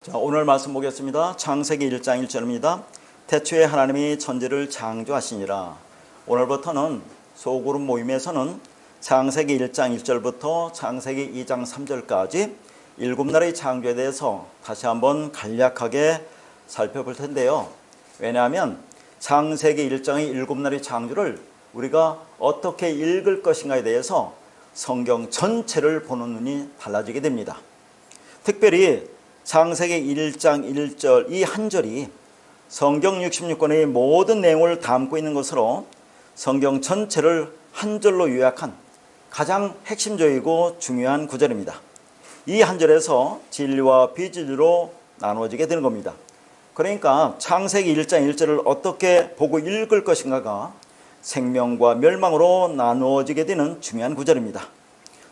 자, 오늘 말씀 보겠습니다. 창세기 1장 1절입니다. 태초에 하나님이 천지를 창조하시니라. 오늘부터는 소그룹 모임에서는 창세기 1장 1절부터 창세기 2장 3절까지 7나라의 창조에 대해서 다시 한번 간략하게 살펴볼 텐데요. 왜냐하면 창세기 1장의 7나라의 창조를 우리가 어떻게 읽을 것인가에 대해서 성경 전체를 보는 눈이 달라지게 됩니다. 특별히 창세기 1장 1절 이 한 절이 성경 66권의 모든 내용을 담고 있는 것으로 성경 전체를 한 절로 요약한 가장 핵심적이고 중요한 구절입니다. 이 한 절에서 진리와 비진리로 나누어지게 되는 겁니다. 그러니까 창세기 1장 1절을 어떻게 보고 읽을 것인가가 생명과 멸망으로 나누어지게 되는 중요한 구절입니다.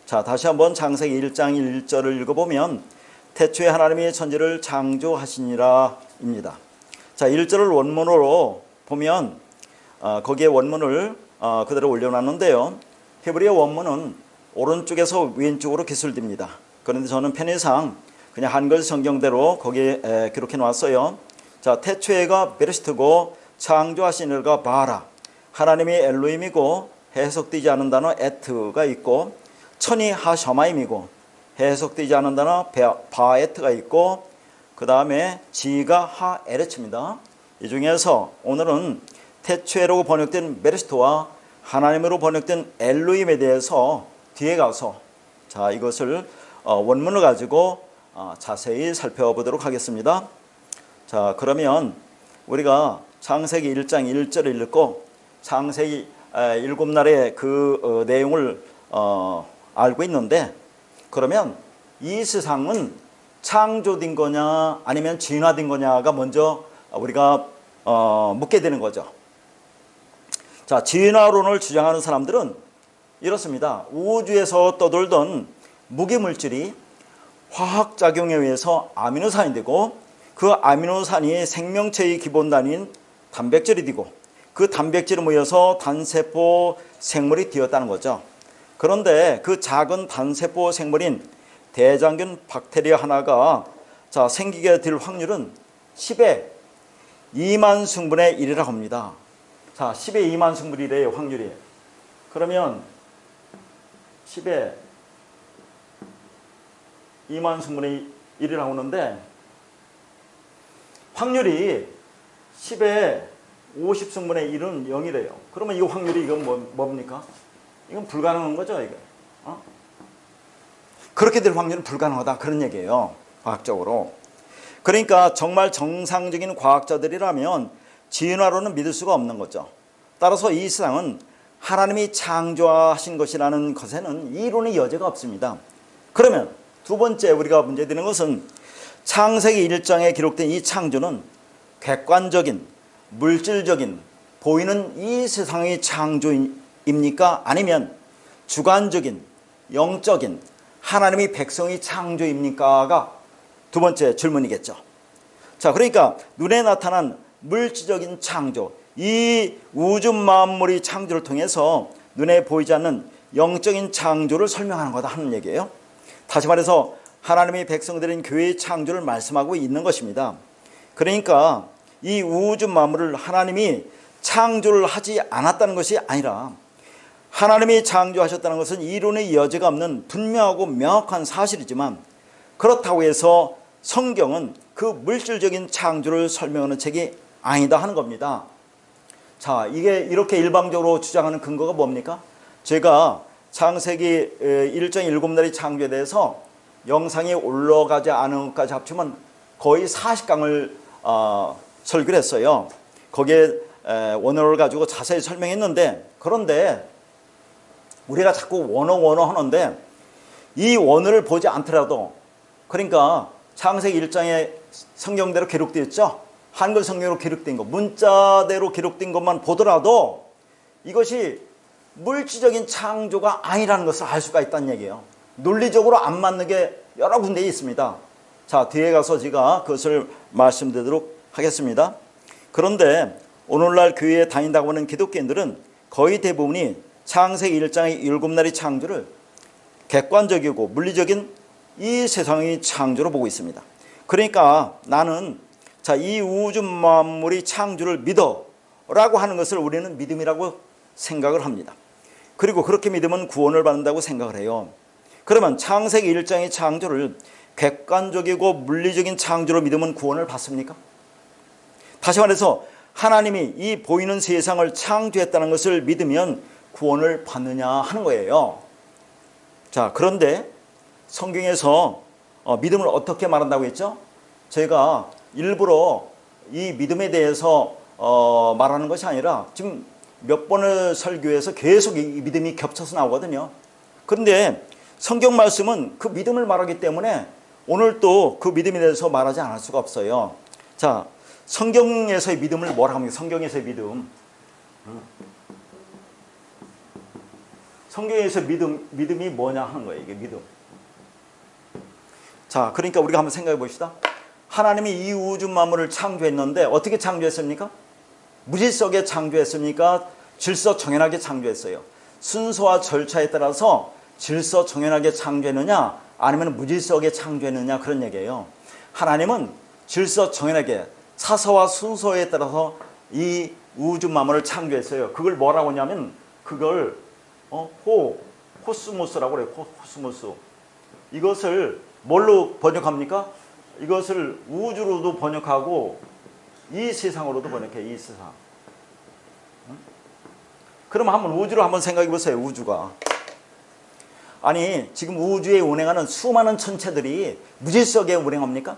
자, 다시 한번 창세기 1장 1절을 읽어보면 태초에 하나님이 천지를 창조하시니라 입니다. 자, 1절을 원문으로 보면 거기에 원문을 그대로 올려놨는데요. 히브리어 원문은 오른쪽에서 왼쪽으로 기술됩니다. 그런데 저는 편의상 그냥 한글 성경대로 거기에 기록해 놨어요. 자, 태초에가 베르시트고 창조하시니가 바라. 하나님이 엘로힘이고 해석되지 않은 단어 에트가 있고 천이 하셔마임이고 해석되지 않은 단어 바에트가 있고 그 다음에 지가 하에레츠입니다. 이 중에서 오늘은 태초에로 번역된 베르시트와 하나님으로 번역된 엘로힘에 대해서 뒤에 가서 자 이것을 원문을 가지고 자세히 살펴보도록 하겠습니다. 자, 그러면 우리가 창세기 1장 1절을 읽고 창세기 7날의 그 내용을 알고 있는데, 그러면 이 세상은 창조된 거냐 아니면 진화된 거냐가 먼저 우리가 묻게 되는 거죠. 자, 진화론을 주장하는 사람들은 이렇습니다. 우주에서 떠돌던 무기물질이 화학작용에 의해서 아미노산이 되고 그 아미노산이 생명체의 기본단위인 단백질이 되고 그 단백질이 모여서 단세포 생물이 되었다는 거죠. 그런데 그 작은 단세포 생물인 대장균 박테리아 하나가 생기게 될 확률은 10의 2만 승분의 1이라고 합니다. 자, 10의 2만 승분이래요, 확률이. 그러면 10의 2만 승분의 1이라고 하는데 확률이 10의 50승분의 1은 0이래요. 그러면 이 확률이 이건 뭡니까? 이건 불가능한 거죠, 이게. 그렇게 될 확률은 불가능하다, 그런 얘기예요, 과학적으로. 그러니까 정말 정상적인 과학자들이라면 진화론은 믿을 수가 없는 거죠. 따라서 이 세상은 하나님이 창조하신 것이라는 것에는 이론의 여지가 없습니다. 그러면 두 번째 우리가 문제되는 것은 창세기 1장에 기록된 이 창조는 객관적인, 물질적인, 보이는 이 세상의 창조입니까? 아니면 주관적인, 영적인, 하나님의 백성의 창조입니까가 두 번째 질문이겠죠. 자, 그러니까 눈에 나타난 물질적인 창조, 이 우주 만물의 창조를 통해서 눈에 보이지 않는 영적인 창조를 설명하는 거다 하는 얘기예요. 다시 말해서 하나님의 백성들인 교회의 창조를 말씀하고 있는 것입니다. 그러니까 이 우주 만물을 하나님이 창조를 하지 않았다는 것이 아니라 하나님이 창조하셨다는 것은 이론의 여지가 없는 분명하고 명확한 사실이지만, 그렇다고 해서 성경은 그 물질적인 창조를 설명하는 책이 아니다 하는 겁니다. 자, 이게 이렇게 일방적으로 주장하는 근거가 뭡니까? 제가 창세기 1장 7날의 창조에 대해서 영상이 올라가지 않은 것까지 합치면 거의 40강을 설교를 했어요. 거기에 원어를 가지고 자세히 설명했는데, 그런데 우리가 자꾸 원어 하는데 이 원어를 보지 않더라도, 그러니까 창세기 1장에 성경대로 기록되어 있죠. 한글 성경으로 기록된 것, 문자대로 기록된 것만 보더라도 이것이 물질적인 창조가 아니라는 것을 알 수가 있다는 얘기예요. 논리적으로 안 맞는 게 여러 군데에 있습니다. 자, 뒤에 가서 제가 그것을 말씀드리도록 하겠습니다. 그런데 오늘날 교회에 다닌다고 하는 기독교인들은 거의 대부분이 창세기 1장의 7날의 창조를 객관적이고 물리적인 이 세상의 창조로 보고 있습니다. 그러니까 나는 자, 이 우주 만물이 창조를 믿어 라고 하는 것을 우리는 믿음이라고 생각을 합니다. 그리고 그렇게 믿으면 구원을 받는다고 생각을 해요. 그러면 창세기 1장의 창조를 객관적이고 물리적인 창조로 믿으면 구원을 받습니까? 다시 말해서 하나님이 이 보이는 세상을 창조했다는 것을 믿으면 구원을 받느냐 하는 거예요. 자, 그런데 성경에서 믿음을 어떻게 말한다고 했죠? 제가 일부러 이 믿음에 대해서 말하는 것이 아니라 지금 몇 번을 설교해서 계속 이 믿음이 겹쳐서 나오거든요. 그런데 성경 말씀은 그 믿음을 말하기 때문에 오늘 또 그 믿음에 대해서 말하지 않을 수가 없어요. 자, 성경에서의 믿음을 뭐라 합니까? 성경에서의 믿음. 성경에서 믿음이 뭐냐 하는 거예요. 이게 믿음. 자, 그러니까 우리가 한번 생각해 봅시다. 하나님이 이 우주 만물을 창조했는데 어떻게 창조했습니까? 무질서하게 창조했습니까? 질서 정연하게 창조했어요. 순서와 절차에 따라서 질서 정연하게 창조했느냐 아니면 무질서하게 창조했느냐 그런 얘기예요. 하나님은 질서 정연하게 사서와 순서에 따라서 이 우주 만물을 창조했어요. 그걸 뭐라고 하냐면 그걸 코스모스라고 그래요. 코스모스. 이것을 뭘로 번역합니까? 이것을 우주로도 번역하고 이 세상으로도 번역해. 이 세상. 그럼 한번 우주로 한번 생각해 보세요. 우주가. 아니 지금 우주에 운행하는 수많은 천체들이 무질서하게 운행합니까?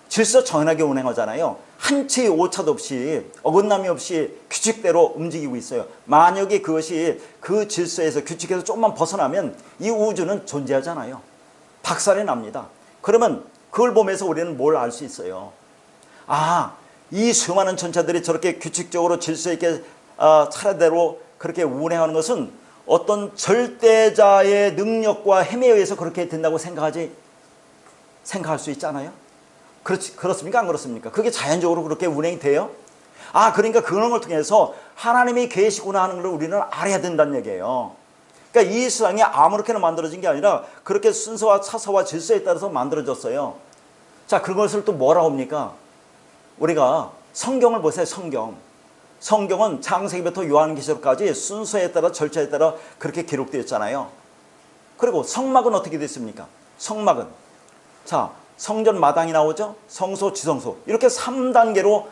질서 정연하게 운행하잖아요. 한치의 오차도 없이 어긋남이 없이 규칙대로 움직이고 있어요. 만약에 그것이 그 질서에서 규칙에서 조금만 벗어나면 이 우주는 존재하잖아요. 박살이 납니다. 그러면 그걸 보면서 우리는 뭘 알 수 있어요? 아, 이 수많은 천체들이 저렇게 규칙적으로 질서 있게 차례대로 그렇게 운행하는 것은 어떤 절대자의 능력과 힘에 의해서 그렇게 된다고 생각할 수 있잖아요. 그렇습니까? 안 그렇습니까? 그게 자연적으로 그렇게 운행이 돼요? 아, 그러니까 그런 걸 통해서 하나님이 계시구나 하는 걸 우리는 알아야 된다는 얘기예요. 그러니까 이 세상이 아무렇게나 만들어진 게 아니라 그렇게 순서와 차서와 질서에 따라서 만들어졌어요. 자, 그것을 또 뭐라고 합니까? 우리가 성경을 보세요. 성경은 창세기부터 요한계시록까지 순서에 따라 절차에 따라 그렇게 기록되어 있잖아요. 그리고 성막은 어떻게 됐습니까? 성막은 자, 성전 마당이 나오죠. 성소, 지성소 이렇게 3단계로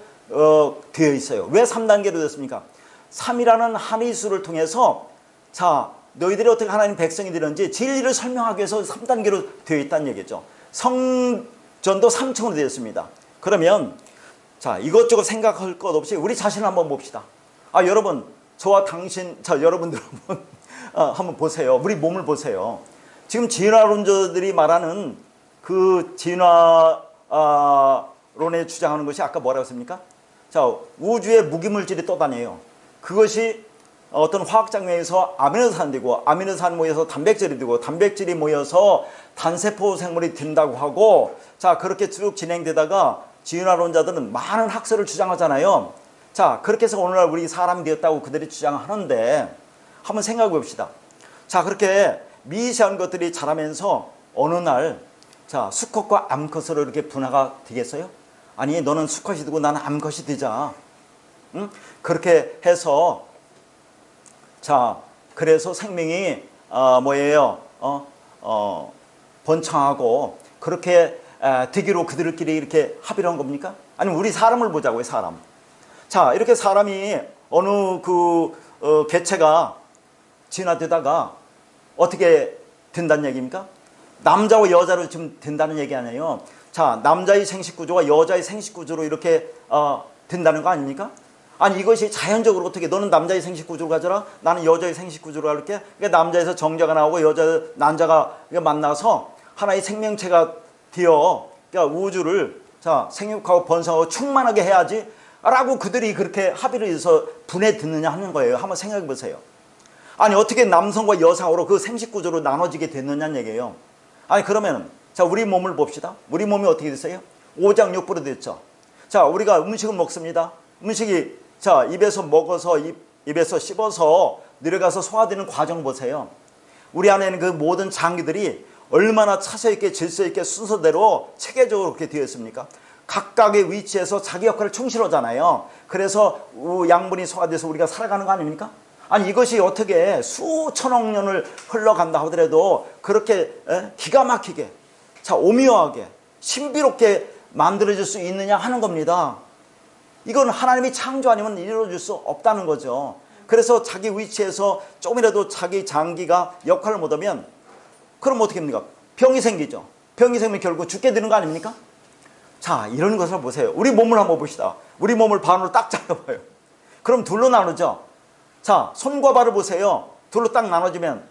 되어 있어요. 왜 3단계로 됐습니까? 3이라는 한의수를 통해서 자, 너희들이 어떻게 하나님 백성이 되는지 진리를 설명하기 위해서 3단계로 되어 있다는 얘기죠. 성전도 3층으로 되어 있습니다. 그러면 자, 이것저것 생각할 것 없이 우리 자신을 한번 봅시다. 아, 여러분, 저와 당신, 자, 여러분들 한번 보세요. 우리 몸을 보세요. 지금 진화론자들이 말하는 그 진화론에 주장하는 것이 아까 뭐라고 했습니까? 자, 우주에 무기물질이 떠다녀요. 그것이 어떤 화학장면에서 아미노산이 되고 아미노산 모여서 단백질이 되고 단백질이 모여서 단세포 생물이 된다고 하고 자, 그렇게 쭉 진행되다가 진화론자들은 많은 학설을 주장하잖아요. 자, 그렇게 해서 오늘날 우리 사람이 되었다고 그들이 주장하는데 한번 생각해 봅시다. 자, 그렇게 미세한 것들이 자라면서 어느 날 자, 수컷과 암컷으로 이렇게 분화가 되겠어요? 아니, 너는 수컷이 되고 나는 암컷이 되자. 응? 그렇게 해서 자, 그래서 생명이 뭐예요? 번창하고 그렇게 되기로 그들끼리 이렇게 합의를 한 겁니까? 아니면 우리 사람을 보자고요, 사람. 자, 이렇게 사람이 어느 개체가 진화되다가 어떻게 된다는 얘기입니까? 남자와 여자로 지금 된다는 얘기 아니에요. 자, 남자의 생식구조가 여자의 생식구조로 이렇게 된다는 거 아닙니까? 아니, 이것이 자연적으로 어떻게 너는 남자의 생식구조로 가져라, 나는 여자의 생식구조로 갈게. 그러니까 남자에서 정자가 나오고 남자가 만나서 하나의 생명체가 되어 그러니까 우주를 자, 생육하고 번성하고 충만하게 해야지 라고 그들이 그렇게 합의를 해서 분해 듣느냐 하는 거예요. 한번 생각해 보세요. 아니, 어떻게 남성과 여성으로 그 생식구조로 나눠지게 됐느냐는 얘기예요. 아니, 그러면 자, 우리 몸을 봅시다. 우리 몸이 어떻게 됐어요? 오장육부로 됐죠. 자, 우리가 음식을 먹습니다. 음식이 자, 입에서 먹어서 입에서 씹어서 내려가서 소화되는 과정 보세요. 우리 안에는 그 모든 장기들이 얼마나 차서 있게 질서 있게 순서대로 체계적으로 그렇게 되어 있습니까? 각각의 위치에서 자기 역할을 충실하잖아요. 그래서 양분이 소화돼서 우리가 살아가는 거 아닙니까? 아니 이것이 어떻게 수천억 년을 흘러간다 하더라도 그렇게 기가 막히게 자 오묘하게 신비롭게 만들어질 수 있느냐 하는 겁니다. 이건 하나님이 창조 아니면 이루어질 수 없다는 거죠. 그래서 자기 위치에서 조금이라도 자기 장기가 역할을 못하면 그럼 어떻게 합니까? 병이 생기죠. 병이 생기면 결국 죽게 되는 거 아닙니까? 자, 이런 것을 보세요. 우리 몸을 한번 봅시다. 우리 몸을 반으로 딱 잘라봐요. 그럼 둘로 나누죠. 자, 손과 발을 보세요. 둘로 딱 나눠지면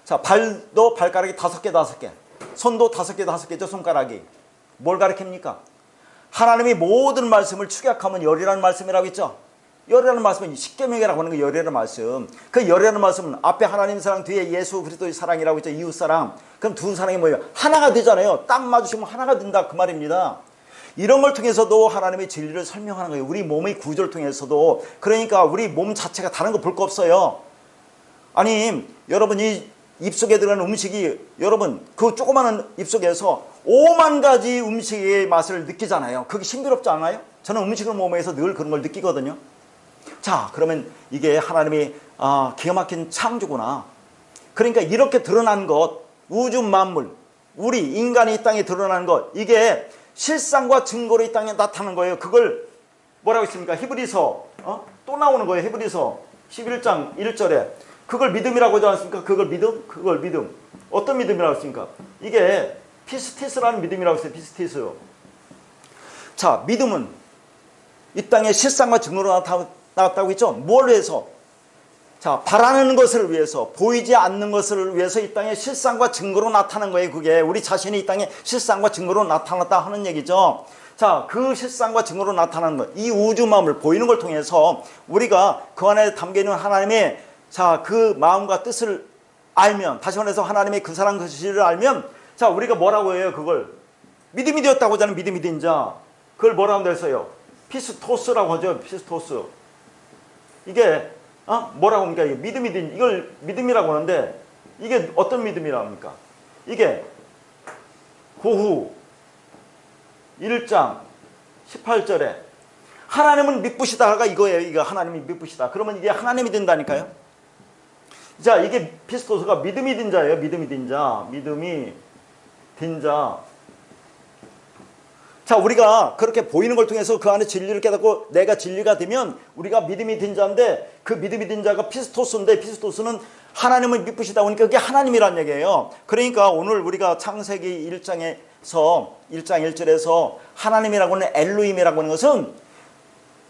자, 발도 발가락이 5개, 5개. 손도 5개, 5개죠, 손가락이. 뭘 가리킵니까? 하나님이 모든 말씀을 축약하면 열이라는 말씀이라고 했죠. 열이라는 말씀은 십계명이라고 하는 거 열이라는 말씀. 그 열이라는 말씀은 앞에 하나님 사랑 뒤에 예수 그리스도의 사랑이라고 했죠. 이웃 사랑. 그럼 두 사랑이 뭐예요? 하나가 되잖아요. 딱 맞으시면 하나가 된다 그 말입니다. 이런 걸 통해서도 하나님의 진리를 설명하는 거예요. 우리 몸의 구조를 통해서도. 그러니까 우리 몸 자체가 다른 거 볼 거 없어요. 아니 여러분 이 입속에 들어가는 음식이 여러분 그 조그마한 입속에서 5만 가지 음식의 맛을 느끼잖아요. 그게 신비롭지 않아요? 저는 음식을 먹으면서 늘 그런 걸 느끼거든요. 자 그러면 이게 하나님이 기가 막힌 창조구나. 그러니까 이렇게 드러난 것 우주 만물 우리 인간이 이 땅에 드러난 것 이게 실상과 증거로 이 땅에 나타나는 거예요. 그걸 뭐라고 했습니까? 히브리서 또 나오는 거예요. 히브리서 11장 1절에 그걸 믿음이라고 하지 않습니까? 그걸 믿음. 어떤 믿음이라고 했습니까? 이게 피스티스라는 믿음이라고 했어요. 피스티스. 자, 믿음은 이 땅에 실상과 증거로 나왔다고 했죠. 뭘 위해서? 자, 바라는 것을 위해서, 보이지 않는 것을 위해서 이 땅에 실상과 증거로 나타난 거예요. 그게 우리 자신이 이 땅에 실상과 증거로 나타났다 하는 얘기죠. 자, 그 실상과 증거로 나타나는 것, 이 우주 마음을 보이는 걸 통해서 우리가 그 안에 담겨있는 하나님의 자, 그 마음과 뜻을 알면, 다시 말해서 하나님의 그 사랑 그 진리를 알면, 자, 우리가 뭐라고 해요? 그걸 믿음이 되었다고 하잖아요. 믿음이 된 자. 그걸 뭐라고 했어요? 피스토스라고 하죠. 피스토스. 이게 뭐라고 합니까? 이게 믿음이 된 이걸 믿음이라고 하는데 이게 어떤 믿음이라고 합니까? 이게 고후 1장 18절에 하나님은 믿으시다가 이거예요. 이거 하나님이 믿으시다. 그러면 이게 하나님이 된다니까요. 자, 이게 피스토스가 믿음이 된 자예요. 믿음이 된 자. 믿음이 된 자. 자, 우리가 그렇게 보이는 걸 통해서 그 안에 진리를 깨닫고 내가 진리가 되면 우리가 믿음이 된 자인데 그 믿음이 된 자가 피스토스인데 피스토스는 하나님을 믿으시다 보니까 그게 하나님이란 얘기예요. 그러니까 오늘 우리가 창세기 1장 1절에서 하나님이라고 하는 엘로힘이라고 하는 것은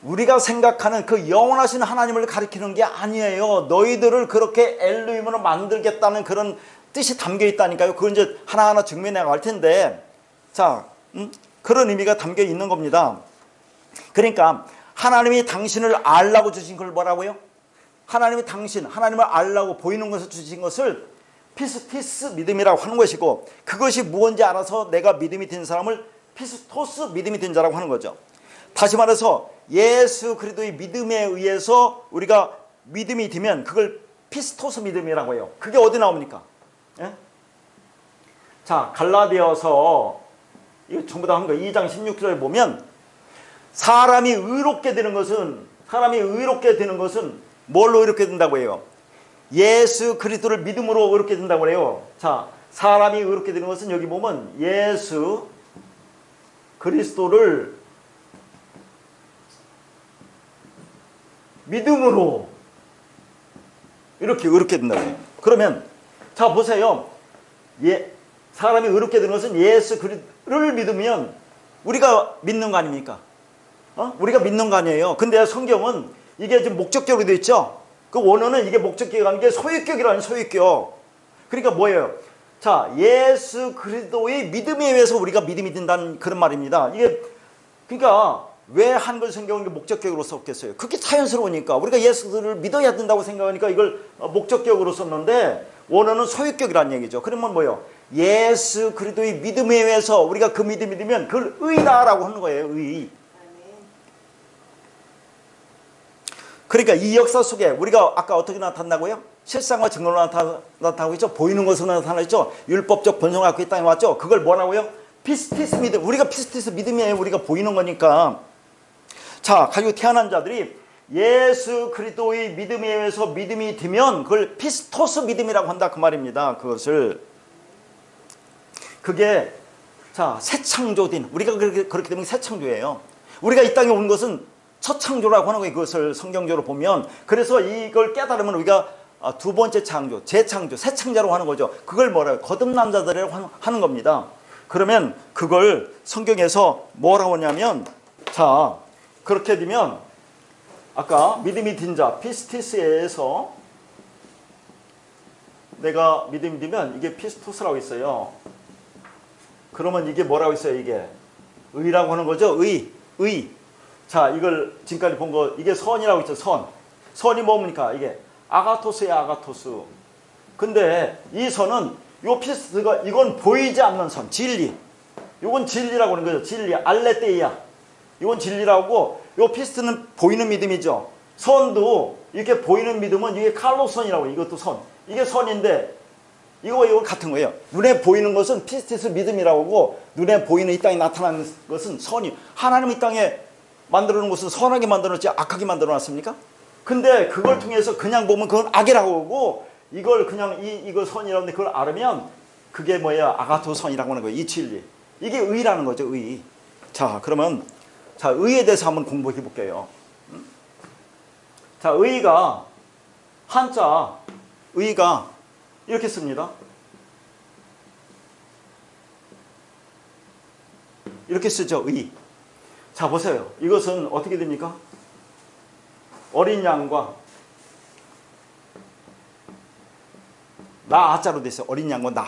우리가 생각하는 그 영원하신 하나님을 가리키는 게 아니에요. 너희들을 그렇게 엘로힘으로 만들겠다는 그런 뜻이 담겨 있다니까요. 그건 이제 하나하나 증명해 나갈 텐데 자, 그런 의미가 담겨 있는 겁니다. 그러니까 하나님이 당신을 알라고 주신 걸 뭐라고요? 하나님이 하나님을 알라고 보이는 것을 주신 것을 피스티스 믿음이라고 하는 것이고 그것이 무엇인지 알아서 내가 믿음이 된 사람을 피스토스 믿음이 된 자라고 하는 거죠. 다시 말해서 예수 그리스도의 믿음에 의해서 우리가 믿음이 되면 그걸 피스토스 믿음이라고 해요. 그게 어디 나옵니까? 예? 자, 갈라디아서 이거 전부 다 한 거 2장 16절에 보면 사람이 의롭게 되는 것은 뭘로 의롭게 된다고 해요? 예수 그리스도를 믿음으로 의롭게 된다고 해요. 자, 사람이 의롭게 되는 것은 여기 보면 예수 그리스도를 믿음으로 이렇게 의롭게 된다고 해요. 그러면 자 보세요. 사람이 의롭게 되는 것은 예수 그리스도를 믿으면 우리가 믿는 거 아닙니까? 우리가 믿는 거 아니에요. 근데 성경은 이게 지금 목적격으로 되어 있죠. 그 원어는 이게 목적격이라는 게 소유격이라는 소유격. 그러니까 뭐예요? 자, 예수 그리스도의 믿음에 의해서 우리가 믿음이 된다는 그런 말입니다. 이게 그러니까 왜 한글 성경은 목적격으로 썼겠어요? 그게 자연스러우니까 우리가 예수를 믿어야 된다고 생각하니까 이걸 목적격으로 썼는데 원어는 소유격이라는 얘기죠. 그러면 뭐예요? 예수 그리스도의 믿음에 의해서 우리가 그 믿음이 되면 그걸 의라고 하는 거예요. 의. 그러니까 이 역사 속에 우리가 아까 어떻게 나타난다고요? 실상과 증거로 나타나고 있죠. 보이는 것으로 나타나죠. 율법적 본성을 갖고 이 땅에 왔죠. 그걸 뭐라고요? 피스티스 믿음. 우리가 피스티스 믿음이에요. 우리가 보이는 거니까. 자, 가지고 태어난 자들이 예수 그리스도의 믿음에 의해서 믿음이 되면 그걸 피스토스 믿음이라고 한다 그 말입니다. 그것을 그게 자 새 창조된 우리가 그렇게 되면 새 창조예요. 우리가 이 땅에 온 것은 첫 창조라고 하는 거예요. 그것을 성경적으로 보면 그래서 이걸 깨달으면 우리가 두 번째 창조, 재창조, 새 창조라고 하는 거죠. 그걸 뭐라고 거듭난 자들이라고 하는 겁니다. 그러면 그걸 성경에서 뭐라고 하냐면 자 그렇게 되면 아까 믿음이 든 자 피스티스에서 내가 믿음이 들면 이게 피스토스라고 있어요. 그러면 이게 뭐라고 있어요? 이게 의라고 하는 거죠. 의. 자 이걸 지금까지 본 거 이게 선이라고 있죠. 선이 뭡니까? 이게 아가토스야 아가토스. 근데 이 선은 요 피스가 이건 보이지 않는 선 진리. 이건 진리라고 하는 거죠. 진리 알레테이야. 이건 진리라고 요 피스트는 보이는 믿음이죠. 선도 이렇게 보이는 믿음은 이게 칼로선이라고 이것도 선. 이게 선인데 이거 같은 거예요. 눈에 보이는 것은 피스티스 믿음이라고 하고 눈에 보이는 이 땅에 나타나는 것은 선이. 하나님 이 땅에 만들어 놓은 것은 선하게 만들어 놨지 악하게 만들어 놨습니까? 근데 그걸 통해서 그냥 보면 그건 악이라고 하고 이걸 그냥 이거 선이라는데 그걸 알으면 그게 뭐야? 아가토 선이라고 하는 거예요. 이 진리. 이게 의라는 거죠. 의. 자 그러면 자 의에 대해서 한번 공부해 볼게요. 자 의가 한자 의가 이렇게 씁니다. 이렇게 쓰죠. 의. 자 보세요. 이것은 어떻게 됩니까? 어린 양과 나 아자로 돼 있어요. 어린 양과 나.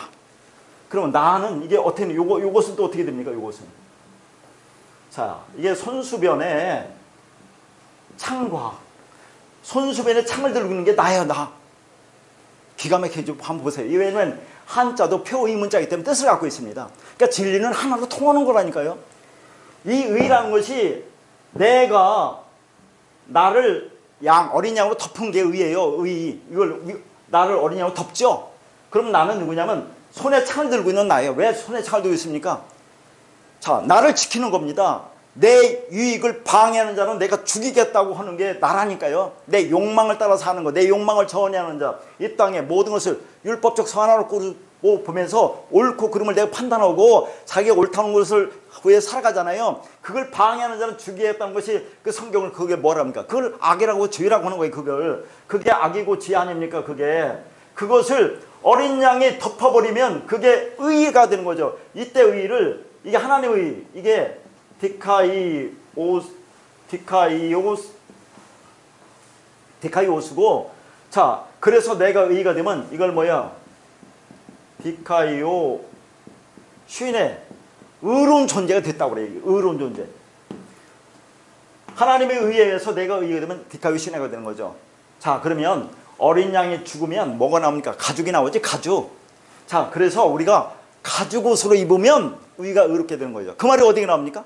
그러면 나는 이게 어떻게 요것은 또 어떻게 됩니까? 요것은 자 이게 손수변에 창과 손수변에 창을 들고 있는 게 나예요. 나. 기가 막히게 한번 보세요. 왜냐하면 한자도 표의 문자이기 때문에 뜻을 갖고 있습니다. 그러니까 진리는 하나로 통하는 거라니까요. 이 의라는 것이 내가 나를 어린 양으로 덮은 게 의예요. 의. 이걸 나를 어린 양으로 덮죠. 그럼 나는 누구냐면 손에 창을 들고 있는 나예요. 왜 손에 창을 들고 있습니까? 자, 나를 지키는 겁니다. 내 유익을 방해하는 자는 내가 죽이겠다고 하는 게 나라니까요. 내 욕망을 따라서 하는 거, 내 욕망을 전해하는 자, 이 땅의 모든 것을 율법적 선화로 꾸고 보면서 옳고 그름을 내가 판단하고 자기가 옳다는 것을 후에 살아가잖아요. 그걸 방해하는 자는 죽이겠다는 것이 그 성경을 그게 뭐랍니까? 그걸 악이라고 죄라고 하는 거예요. 그게 악이고 죄 아닙니까? 그것을 어린 양이 덮어버리면 그게 의가 되는 거죠. 이때 의를 이게 하나님의 의, 이게 디카이오스고 자 그래서 내가 의가 되면 이걸 뭐야? 디카이오 쉰의 의로운 존재가 됐다고 그래요. 의로운 존재. 하나님의 의에 의해서 내가 의가 되면 디카이오 쉰의가 되는 거죠. 자 그러면 어린 양이 죽으면 뭐가 나옵니까? 가죽이 나오지. 가죽. 자 그래서 우리가 가죽 옷으로 입으면 의가 의롭게 되는 거죠. 그 말이 어디에 나옵니까?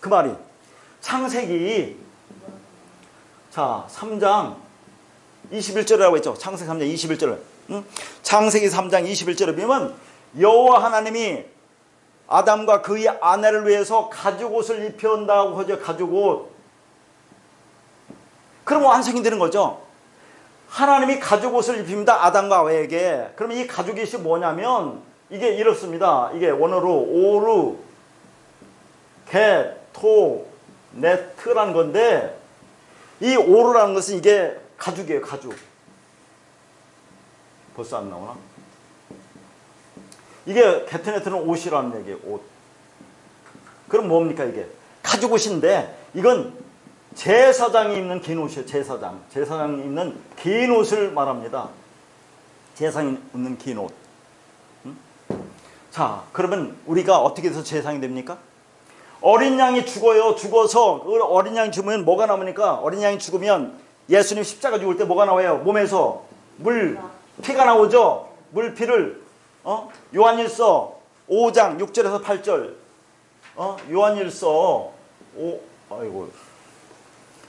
그 말이 창세기 자 3장 21절이라고 했죠. 창세기 3장 21절. 창세기 3장 21절에 보면 여호와 하나님이 아담과 그의 아내를 위해서 가죽옷을 입혀온다고 하죠. 가죽옷. 그럼 완성이 되는 거죠. 하나님이 가죽옷을 입힙니다. 아담과 하와에게. 그러면 이 가죽옷이 뭐냐면 이게 이렇습니다. 이게 원어로 오르 개 토 네트라는 건데 이 오르라는 것은 이게 가죽이에요. 가죽. 벌써 안 나오나? 이게 게트네트는 옷이라는 얘기예요. 옷. 그럼 뭡니까 이게? 가죽 옷인데 이건 제사장이 입는 긴 옷이에요. 제사장이 입는 긴 옷을 말합니다. 제사장이 입는 긴 옷. 자 그러면 우리가 어떻게 해서 제사장이 됩니까? 어린 양이 죽어요. 죽어서 어린 양이 죽으면 뭐가 남으니까? 어린 양이 죽으면 예수님 십자가 죽을 때 뭐가 나와요? 몸에서 피가 나오죠. 물피를 요한일서 5장 6절에서 8절 요한일서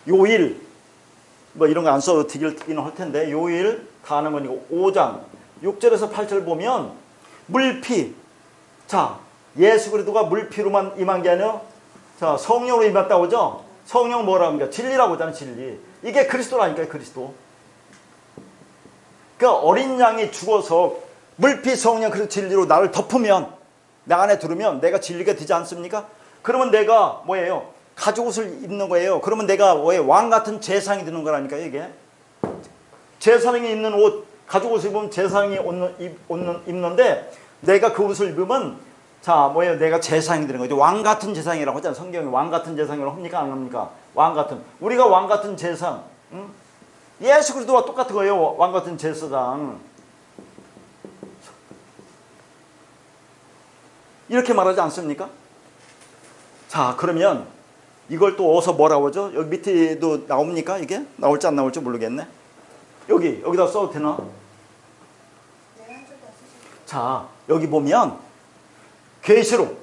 요일 뭐 이런 거 안 써도 되긴 할 텐데 요일 다 아는 거니까 5장 6절에서 8절 보면 물피, 자 예수 그리스도가 물피로만 임한 게 아니라 자 성령으로 임했다고 하죠. 성령 뭐라고 합니까? 진리라고 하잖아요. 진리. 이게 그리스도라니까요. 그리스도. 그 어린 양이 죽어서 물피 성령 그 진리로 나를 덮으면 내 안에 들으면 내가 진리가 되지 않습니까? 그러면 내가 뭐예요? 가죽 옷을 입는 거예요. 그러면 내가 뭐예요? 왕 같은 제상이 되는 거라니까요. 이게 제사장이 입는 옷, 가죽 옷을 입으면 제사장이 입는데 내가 그 옷을 입으면 자 뭐예요? 내가 제사장이 되는 거죠. 왕 같은 제사장이라고 하잖아요. 성경이 왕 같은 제사장이라고 합니까? 안 합니까? 왕 같은. 우리가 왕 같은 제사장. 응? 예수 그리스도와 똑같은 거예요. 왕 같은 제사장. 이렇게 말하지 않습니까? 자 그러면 이걸 또 어디서 뭐라고 하죠? 여기 밑에도 나옵니까? 이게? 나올지 안 나올지 모르겠네. 여기다 써도 되나? 자 여기 보면 계시록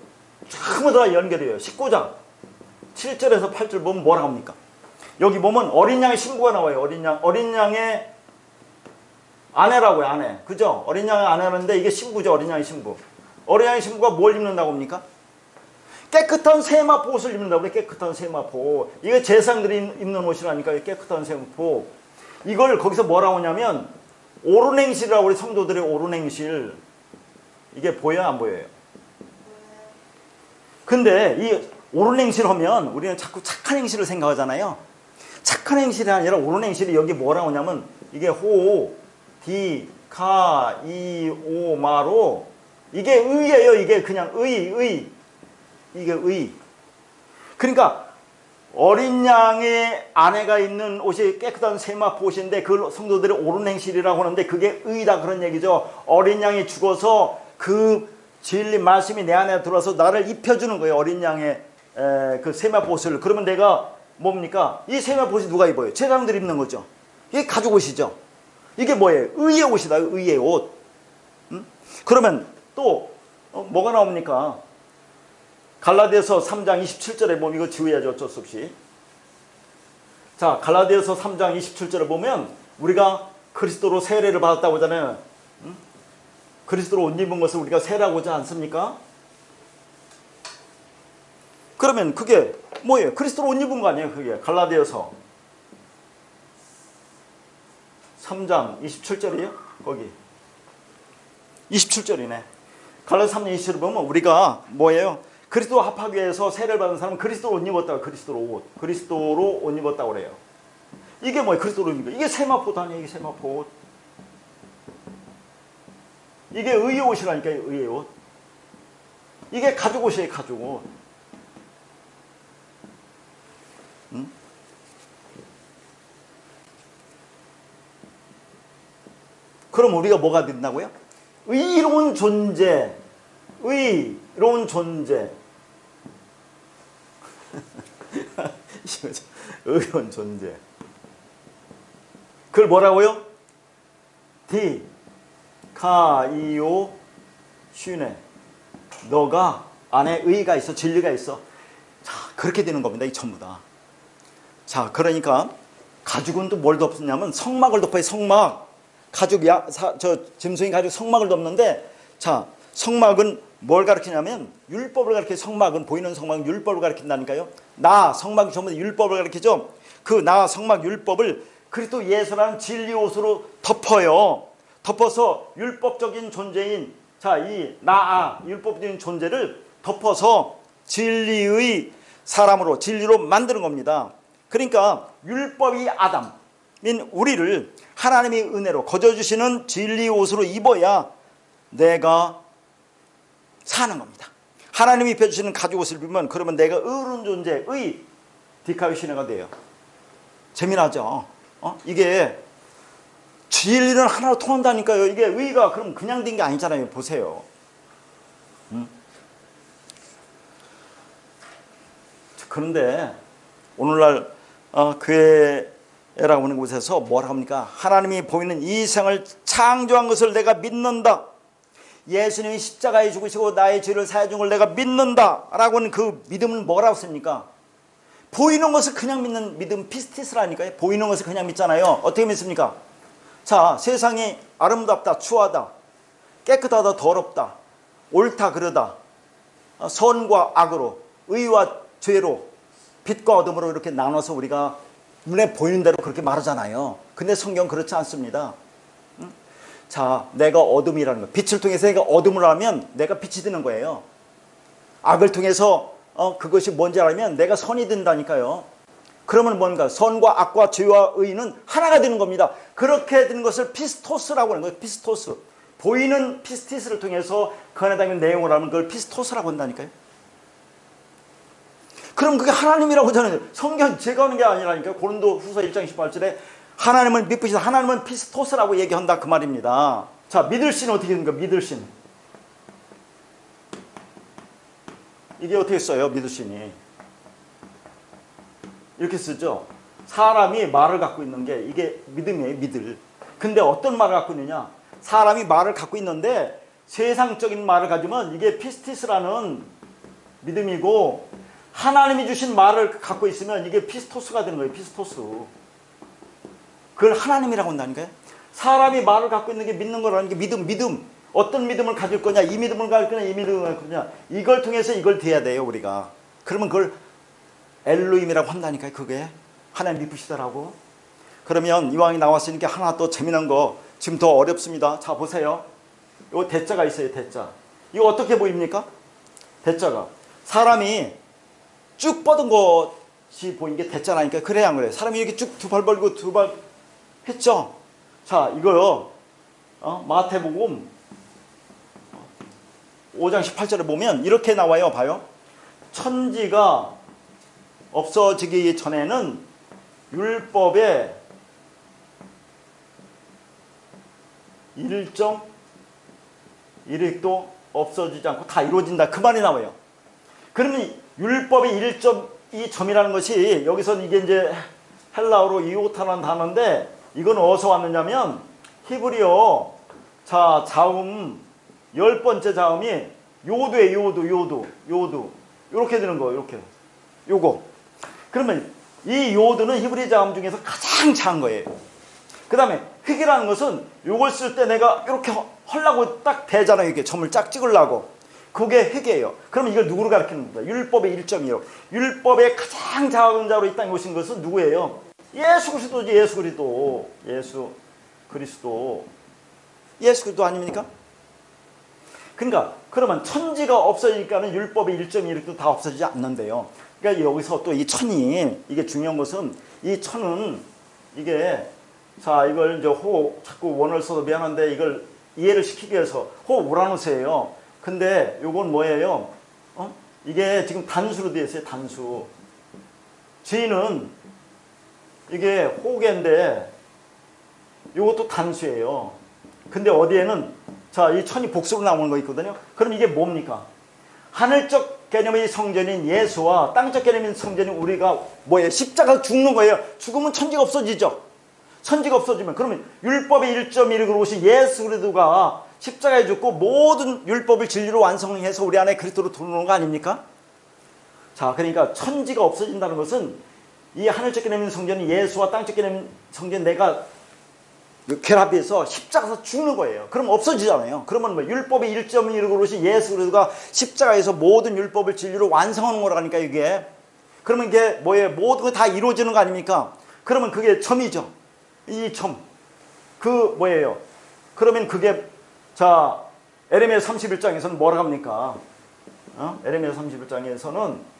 전부 다 연결해요. 19장 7절에서 8절 보면 뭐라고 합니까? 여기 보면 어린 양의 신부가 나와요. 어린 양의 아내라고요. 아내. 그죠? 어린 양의 아내라는데 이게 신부죠. 어린 양의 신부. 어린 양의 신부가 뭘 입는다고 합니까? 깨끗한 세마포 옷을 입는다고 그래. 깨끗한 세마포. 이게 제사장들이 입는 옷이라니까. 깨끗한 세마포. 이걸 거기서 뭐라고 하냐면 오른행실이라고 우리 성도들의 오른행실. 이게 보여요? 안 보여요? 근데 이 오른행실 하면 우리는 자꾸 착한 행실을 생각하잖아요. 착한 행실이 아니라 오른행실이 여기 뭐라고 하냐면 이게 호, 디, 카, 이, 오, 마로 이게 의예요. 이게 그냥 의. 이게 의. 그러니까 어린 양의 아내가 입는 옷이 깨끗한 세마포 옷인데 그 성도들의 옳은 행실이라고 하는데 그게 의다 그런 얘기죠. 어린 양이 죽어서 그 진리 말씀이 내 안에 들어와서 나를 입혀주는 거예요. 어린 양의 그 세마포 옷을. 그러면 내가 뭡니까? 이 세마포 옷이 누가 입어요? 제사장들이 입는 거죠. 이게 가죽 옷이죠. 이게 뭐예요? 의의 옷이다. 의의 옷. 그러면 또 뭐가 나옵니까? 갈라디아서 3장 27절에 보면 이거 지우야죠. 어쩔 수 없이. 자, 갈라디아서 3장 27절에 보면 우리가 그리스도로 세례를 받았다고 하잖아요. 그리스도로 옷 입은 것을 우리가 세라고 하지 않습니까? 그러면 그게 뭐예요? 그리스도로 옷 입은 거 아니에요? 그게 갈라디아서 3장 27절이에요? 거기 27절이네. 갈라디아서 3장 27절을 보면 우리가 뭐예요? 그리스도 합하기 위해서 세례를 받은 사람은 그리스도로 옷 입었다고. 그리스도로 옷 입었다고 그래요. 이게 뭐예요? 그리스도로 옷 입은 거. 이게 세마포 아니에요? 이게 세마포 옷. 이게 의의 옷이라니까요. 의의 옷. 이게 가죽 옷이에요. 가죽 옷. 그럼 우리가 뭐가 된다고요? 의로운 존재. 의로운 존재. 의로운 존재. 그걸 뭐라고요? 디, 카, 이오, 슈네. 너가 안에 의가 있어. 진리가 있어. 자, 그렇게 되는 겁니다. 이 전부 다. 자, 그러니까 가죽은 또 뭘 덮느냐면 성막을 덮어요. 성막. 짐승이 가죽 성막을 덮는데, 자, 성막은 뭘 가르치냐면 율법을 가르쳐요. 성막은, 보이는 성막은 율법을 가르친다니까요. 성막이 전부 다 율법을 가르치죠. 그 성막 율법을 그리스도 예수라는 진리 옷으로 덮어요. 덮어서 율법적인 존재인 율법적인 존재를 덮어서 진리의 사람으로, 진리로 만드는 겁니다. 그러니까 율법이 아담인 우리를 하나님의 은혜로 거저주시는 진리 옷으로 입어야 내가 사는 겁니다. 하나님이 입혀주시는 가죽 옷을 입으면 그러면 내가 의로운 존재의 디카유시네가 돼요. 재미나죠? 이게 진리는 하나로 통한다니까요. 이게 의가 그럼 그냥 된 게 아니잖아요. 보세요. 그런데 오늘날 교회라고 하는 곳에서 뭐라 합니까? 하나님이 보이는 이 세상을 창조한 것을 내가 믿는다. 예수님이 십자가에 죽으시고 나의 죄를 사해 준 걸 내가 믿는다 라고 하는 그 믿음은 뭐라고 씁니까? 보이는 것을 그냥 믿는 믿음, 피스티스라니까요. 보이는 것을 그냥 믿잖아요. 어떻게 믿습니까? 자, 세상이 아름답다, 추하다, 깨끗하다, 더럽다, 옳다, 그르다, 선과 악으로, 의와 죄로, 빛과 어둠으로 이렇게 나눠서 우리가 눈에 보이는 대로 그렇게 말하잖아요. 근데 성경 그렇지 않습니다. 자, 내가 어둠이라는 거, 빛을 통해서 내가 어둠을 하면 내가 빛이 되는 거예요. 악을 통해서 그것이 뭔지 알면 내가 선이 된다니까요. 그러면 뭔가 선과 악과 죄와 의는 하나가 되는 겁니다. 그렇게 되는 것을 피스토스라고 하는 거예요. 피스토스. 보이는 피스티스를 통해서 그 안에 담긴 내용을 하면 그걸 피스토스라고 한다니까요. 그럼 그게 하나님이라고 저는 성경 제가 하는 게 아니라니까요. 고린도 후서 1장 18절에 하나님을 믿으시다. 하나님은 피스토스라고 얘기한다 그 말입니다. 자, 믿을 신은 어떻게 됩니까? 믿을 신. 이게 어떻게 써요? 믿을 신이. 이렇게 쓰죠. 사람이 말을 갖고 있는 게 이게 믿음이에요. 믿을. 근데 어떤 말을 갖고 있느냐? 사람이 말을 갖고 있는데 세상적인 말을 가지면 이게 피스티스라는 믿음이고, 하나님이 주신 말을 갖고 있으면 이게 피스토스가 되는 거예요. 피스토스. 그걸 하나님이라고 한다니까요. 사람이 말을 갖고 있는 게 믿는 거라는 게 믿음. 어떤 믿음을 가질 거냐, 이 믿음을 가질 거냐, 이 믿음을 가질 거냐, 이걸 통해서 이걸 돼야 돼요 우리가. 그러면 그걸 엘로힘이라고 한다니까요. 그게 하나님 믿으시더라고. 그러면 이왕이 나왔으니까 하나 또 재미난 거, 지금 더 어렵습니다. 자, 보세요. 요 대자가 있어요. 대자. 이거 어떻게 보입니까? 대자가 사람이 쭉 뻗은 것이 보이는 게 대자라니까. 그래야 안 그래요? 사람이 이렇게 쭉 두 발 벌리고 두 발 했죠. 자, 이거요. 마태복음 5장 18절에 보면 이렇게 나와요. 봐요. 천지가 없어지기 전에는 율법의 1.1획도 없어지지 않고 다 이루어진다. 그 말이 나와요. 그러면 율법의 1.2점이라는 것이 여기서는 이게 이제 헬라어로 이오타라는 단어인데, 이건 어디서 왔느냐면 히브리어 자 자음 10번째 자음이 요도예요. 요도 이렇게 되는 거예요. 이렇게 요거. 그러면 이 요도는 히브리 자음 중에서 가장 작은 거예요. 그 다음에 획이라는 것은 요걸 쓸 때 내가 이렇게 하려고 딱 대잖아요. 이렇게 점을 쫙 찍으려고. 그게 획이에요. 그러면 이걸 누구로 가르치는 겁니다. 율법의 1.2요. 율법의 가장 작은 자로 이 땅에 오신 것은 누구예요? 예수 그리스도지. 예수 그리스도 아닙니까? 그러니까 그러면 천지가 없어지니까는 율법의 1.1획도 다 없어지지 않는데요. 그러니까 여기서 또 이 천이, 이게 중요한 것은 이 천은 이게, 자, 이걸 이제 자꾸 원어를 써서 미안한데 이걸 이해를 시키기 위해서 우라노스예요. 근데 요건 뭐예요? 이게 지금 단수로 되어 있어요. 단수. G는 이게 호계인데 요것도 단수예요. 근데 어디에는, 자, 이 천이 복수로 나오는 거 있거든요. 그럼 이게 뭡니까? 하늘적 개념의 성전인 예수와 땅적 개념인 성전인 우리가 뭐예요? 십자가 죽는 거예요. 죽으면 천지가 없어지죠. 천지가 없어지면, 그러면 율법의 1.1획으로 오신 예수 그리스도가 십자가에 죽고 모든 율법을 진리로 완성해서 우리 안에 그리스도로 들어오는 거 아닙니까? 자, 그러니까 천지가 없어진다는 것은 이 하늘적 개념인 성전인 예수와 땅적 개념인 성전 내가 결합해서 십자가에서 죽는 거예요. 그럼 없어지잖아요. 그러면 뭐 율법의 1.1획으로 오신 예수 그리스도가 십자가에서 모든 율법을 진리로 완성하는 거라니까 이게. 그러면 이게 뭐예요? 모든 거 다 이루어지는 거 아닙니까? 그러면 그게 점이죠. 이 점. 그 뭐예요? 그러면 그게, 자, 에레미야 31장에서는 뭐라고 합니까? 에레미야 31장에서는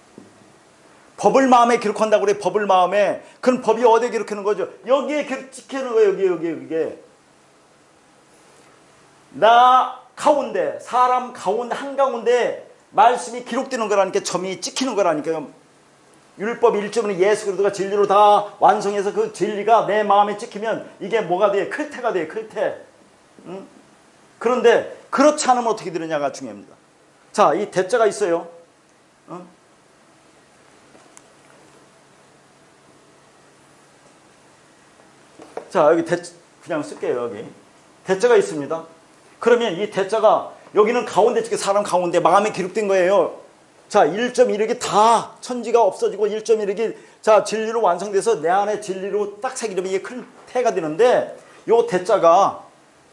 법을 마음에 기록한다고 그래. 법을 마음에. 그럼 법이 어디에 기록하는 거죠? 여기에 찍히는 거예요. 여기에. 나 가운데, 사람 가운데, 한가운데 말씀이 기록되는 거라니까. 점이 찍히는 거라니까요. 율법 1.1 예수 그리스도가 진리로 다 완성해서 그 진리가 내 마음에 찍히면 이게 뭐가 돼요? 클테가 돼요. 클테. 응? 그런데 그렇지 않으면 어떻게 되느냐가 중요합니다. 자, 이 대자가 있어요. 자, 여기 그냥 쓸게요. 여기 대자가 있습니다. 그러면 이 대자가 여기는 가운데 찍게, 사람 가운데 마음에 기록된 거예요. 자, 1.1획이 다 천지가 없어지고 1.1획이 자 진리로 완성돼서 내 안에 진리로 딱 새기려면 이게 큰 태가 되는데, 요 대자가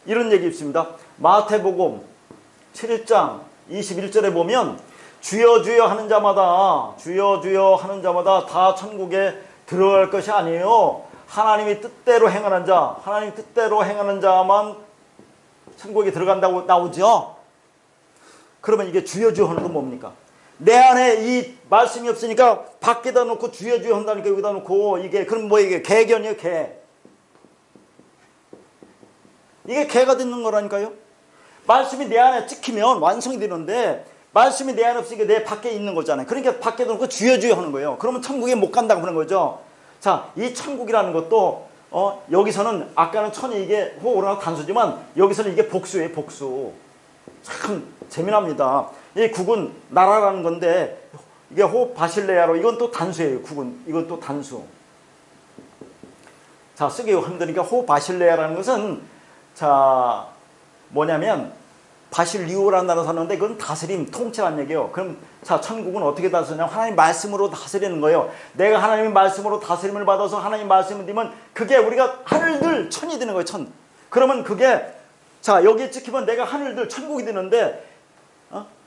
이런 얘기 있습니다. 마태복음 7장 21절에 보면 주여 주여 하는 자마다 주여 주여 하는 자마다 다 천국에 들어갈 것이 아니에요. 하나님이 뜻대로 행하는 자, 하나님 뜻대로 행하는 자만 천국에 들어간다고 나오죠. 그러면 이게 주여 주여 하는 건 뭡니까? 내 안에 이 말씀이 없으니까 밖에다 놓고 주여 주여 한다니까 여기다 놓고 이게 그럼 뭐 이게 개견이에요, 개. 이게 개가 듣는 거라니까요. 말씀이 내 안에 찍히면 완성이 되는데 말씀이 내 안에 없으니까 내 밖에 있는 거잖아요. 그러니까 밖에다 놓고 주여 주여 하는 거예요. 그러면 천국에 못 간다고 하는 거죠. 자, 이 천국이라는 것도 여기서는 아까는 천이 이게 호흡으로 단수지만 여기서는 이게 복수예요, 복수. 참 재미납니다. 이 국은 나라라는 건데 이게 호흡 바실레아로 이건 또 단수예요, 국은. 이건 또 단수. 자, 쓰기 힘드니까 호흡 바실레아라는 것은 자 뭐냐면 바실리오라는 나라 사는데 그건 다스림, 통치라는 얘기예요. 그럼 자 천국은 어떻게 다스리냐? 하나님 말씀으로 다스리는 거예요. 내가 하나님의 말씀으로 다스림을 받아서 하나님 말씀을 드리면 그게 우리가 하늘들 천이 되는 거예요. 천. 그러면 그게 자 여기에 찍히면 내가 하늘들 천국이 되는데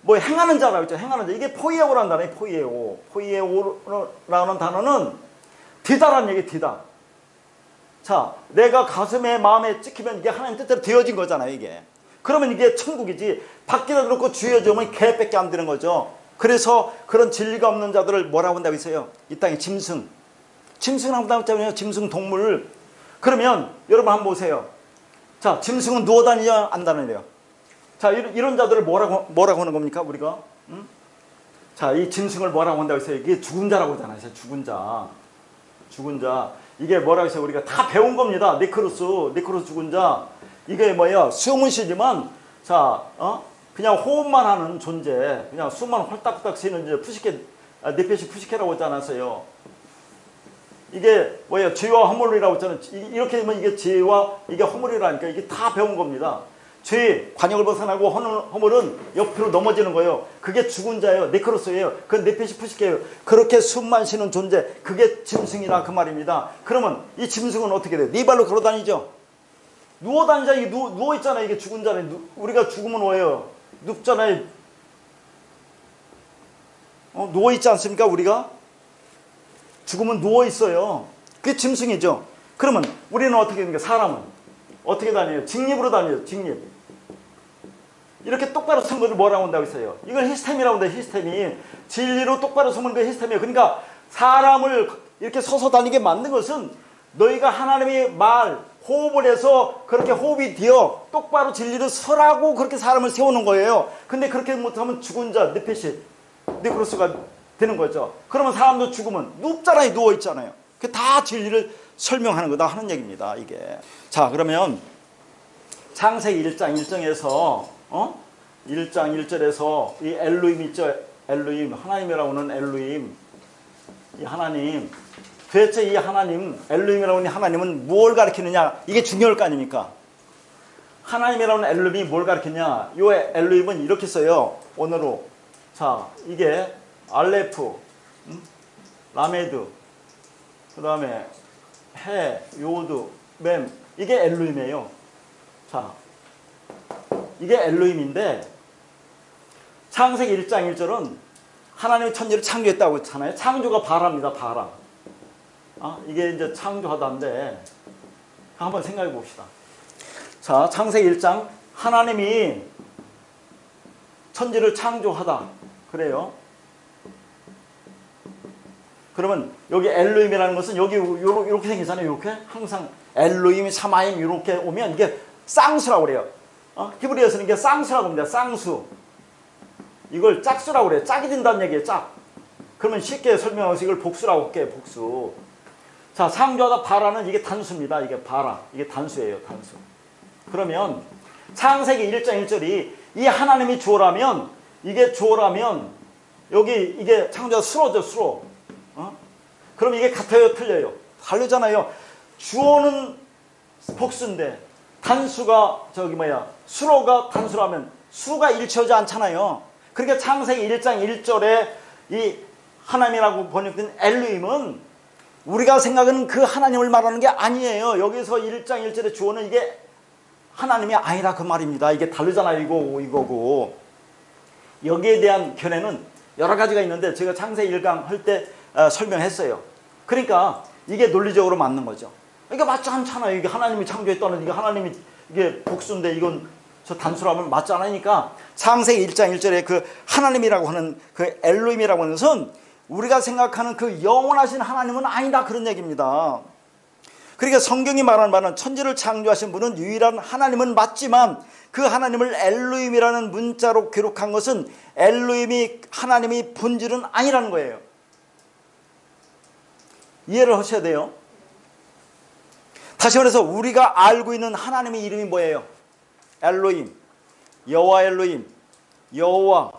뭐 행하는 자라고 했죠. 행하는 자. 이게 포이에오라는 단어예요. 포이에오. 포이에오라는 단어는 디다라는 얘기예요. 디다. 자 내가 가슴에 마음에 찍히면 이게 하나님 뜻대로 되어진 거잖아요. 이게. 그러면 이게 천국이지 밖에다 놓고 주여 주면 개밖에 안 되는 거죠. 그래서 그런 진리가 없는 자들을 뭐라고 한다고 했어요? 이 땅에 짐승. 짐승이라고 한다고 짐승 동물. 그러면 여러분 한번 보세요. 자 짐승은 누워 다니냐 안 다니냐. 자 이런 자들을 뭐라고 하는 겁니까 우리가? 응? 자 이 짐승을 뭐라고 한다고 했어요? 이게 죽은 자라고 하잖아요. 죽은 자. 죽은 자. 이게 뭐라고 했어요? 우리가 다 배운 겁니다. 니크로스 죽은 자. 이게 뭐야? 수용은 쉬지만, 자, 그냥 호흡만 하는 존재, 그냥 숨만 홀딱홀딱 쉬는 이제 푸시케, 네페시 푸시케라고 했지 않았어요? 이게 뭐야? 죄와 허물이라고 했잖아요. 이렇게 되면 이게 죄와 이게 허물이라니까 이게 다 배운 겁니다. 죄, 관역을 벗어나고 허물은 옆으로 넘어지는 거예요. 그게 죽은 자예요. 네크로스예요. 그 네페시 푸시케예요. 그렇게 숨만 쉬는 존재, 그게 짐승이라 그 말입니다. 그러면 이 짐승은 어떻게 돼요? 네 발로 걸어 다니죠? 누워 다니자. 이게 누워 있잖아요. 이게 죽은 자네. 우리가 죽으면 뭐예요? 눕잖아요. 누워 있지 않습니까? 우리가 죽으면 누워 있어요. 그게 짐승이죠. 그러면 우리는 어떻게 되는가? 사람은 어떻게 다녀요? 직립으로 다녀요. 직립. 이렇게 똑바로 선 것을 뭐라고 한다고 했어요? 이걸 히스템이라고 한다. 히스템이 진리로 똑바로 서는 그 히스템이에요. 그러니까 사람을 이렇게 서서 다니게 만든 것은 너희가 하나님의 말 호흡을 해서 그렇게 호흡이 되어 똑바로 진리를 서라고 그렇게 사람을 세우는 거예요. 근데 그렇게 못하면 죽은 자, 네페시, 네크로스가 되는 거죠. 그러면 사람도 죽으면 눕잖아요. 누워있잖아요. 그게 다 진리를 설명하는 거다 하는 얘기입니다. 이게. 자, 그러면 창세기 1장 1절에서 1장 1절에서 이 엘로힘 있죠. 엘로힘, 하나님이라고 하는 엘로힘. 이 하나님. 도대체 이 하나님, 엘로힘이라고 하는 하나님은 뭘 가리키느냐? 이게 중요할 거 아닙니까? 하나님이라고 하는 엘로힘이 뭘 가리키냐? 이 엘로힘은 이렇게 써요. 원어로. 자, 이게 알레프, 라메드, 그 다음에 해, 요드, 맴. 이게 엘로힘이에요. 자, 이게 엘로힘인데 창세기 1장 1절은 하나님이 천지를 창조했다고 했잖아요. 창조가 바라입니다. 바라. 이게 이제 창조하다인데 한번 생각해 봅시다. 자, 창세기 1장 하나님이 천지를 창조하다 그래요. 그러면 여기 엘로힘이라는 것은 여기 이렇게 생기잖아요. 이렇게 항상 엘로힘, 샤마임 이렇게 오면 이게 쌍수라고 그래요. 히브리어에서는 이게 쌍수라고 합니다. 쌍수. 이걸 짝수라고 그래요. 짝이 된다는 얘기예요. 짝. 그러면 쉽게 설명해서 이걸 복수라고 할게요. 복수. 자, 창조하다 바라는 이게 단수입니다. 이게 바라. 이게 단수예요. 단수. 그러면 창세기 1장 1절이 이 하나님이 주어라면 이게 주어라면 여기 이게 창조하다 수로죠. 수로. 그럼 이게 같아요? 틀려요? 다르잖아요. 주어는 복수인데 단수가 수로가 단수라면 수가 일치하지 않잖아요. 그러니까 창세기 1장 1절에 이 하나님이라고 번역된 엘로힘은 우리가 생각하는 그 하나님을 말하는 게 아니에요. 여기서 1장 1절의 주어는 이게 하나님이 아니라 그 말입니다. 이게 다르잖아요. 이거고. 여기에 대한 견해는 여러 가지가 있는데 제가 창세기 1강 할 때 설명했어요. 그러니까 이게 논리적으로 맞는 거죠. 이게 맞지 않잖아요. 이게 하나님이 창조했다는, 이게 하나님이 이게 복수인데 이건 저 단수라면 맞지 않으니까 창세기 1장 1절에 그 하나님이라고 하는 그 엘로힘이라고 하는 것은 우리가 생각하는 그 영원하신 하나님은 아니다, 그런 얘기입니다. 그러니까 성경이 말하는 바는 천지를 창조하신 분은 유일한 하나님은 맞지만 그 하나님을 엘로힘이라는 문자로 기록한 것은 엘로힘이 하나님의 본질은 아니라는 거예요. 이해를 하셔야 돼요. 다시 말해서 우리가 알고 있는 하나님의 이름이 뭐예요? 엘로힘, 여호와 엘로힘, 여호와,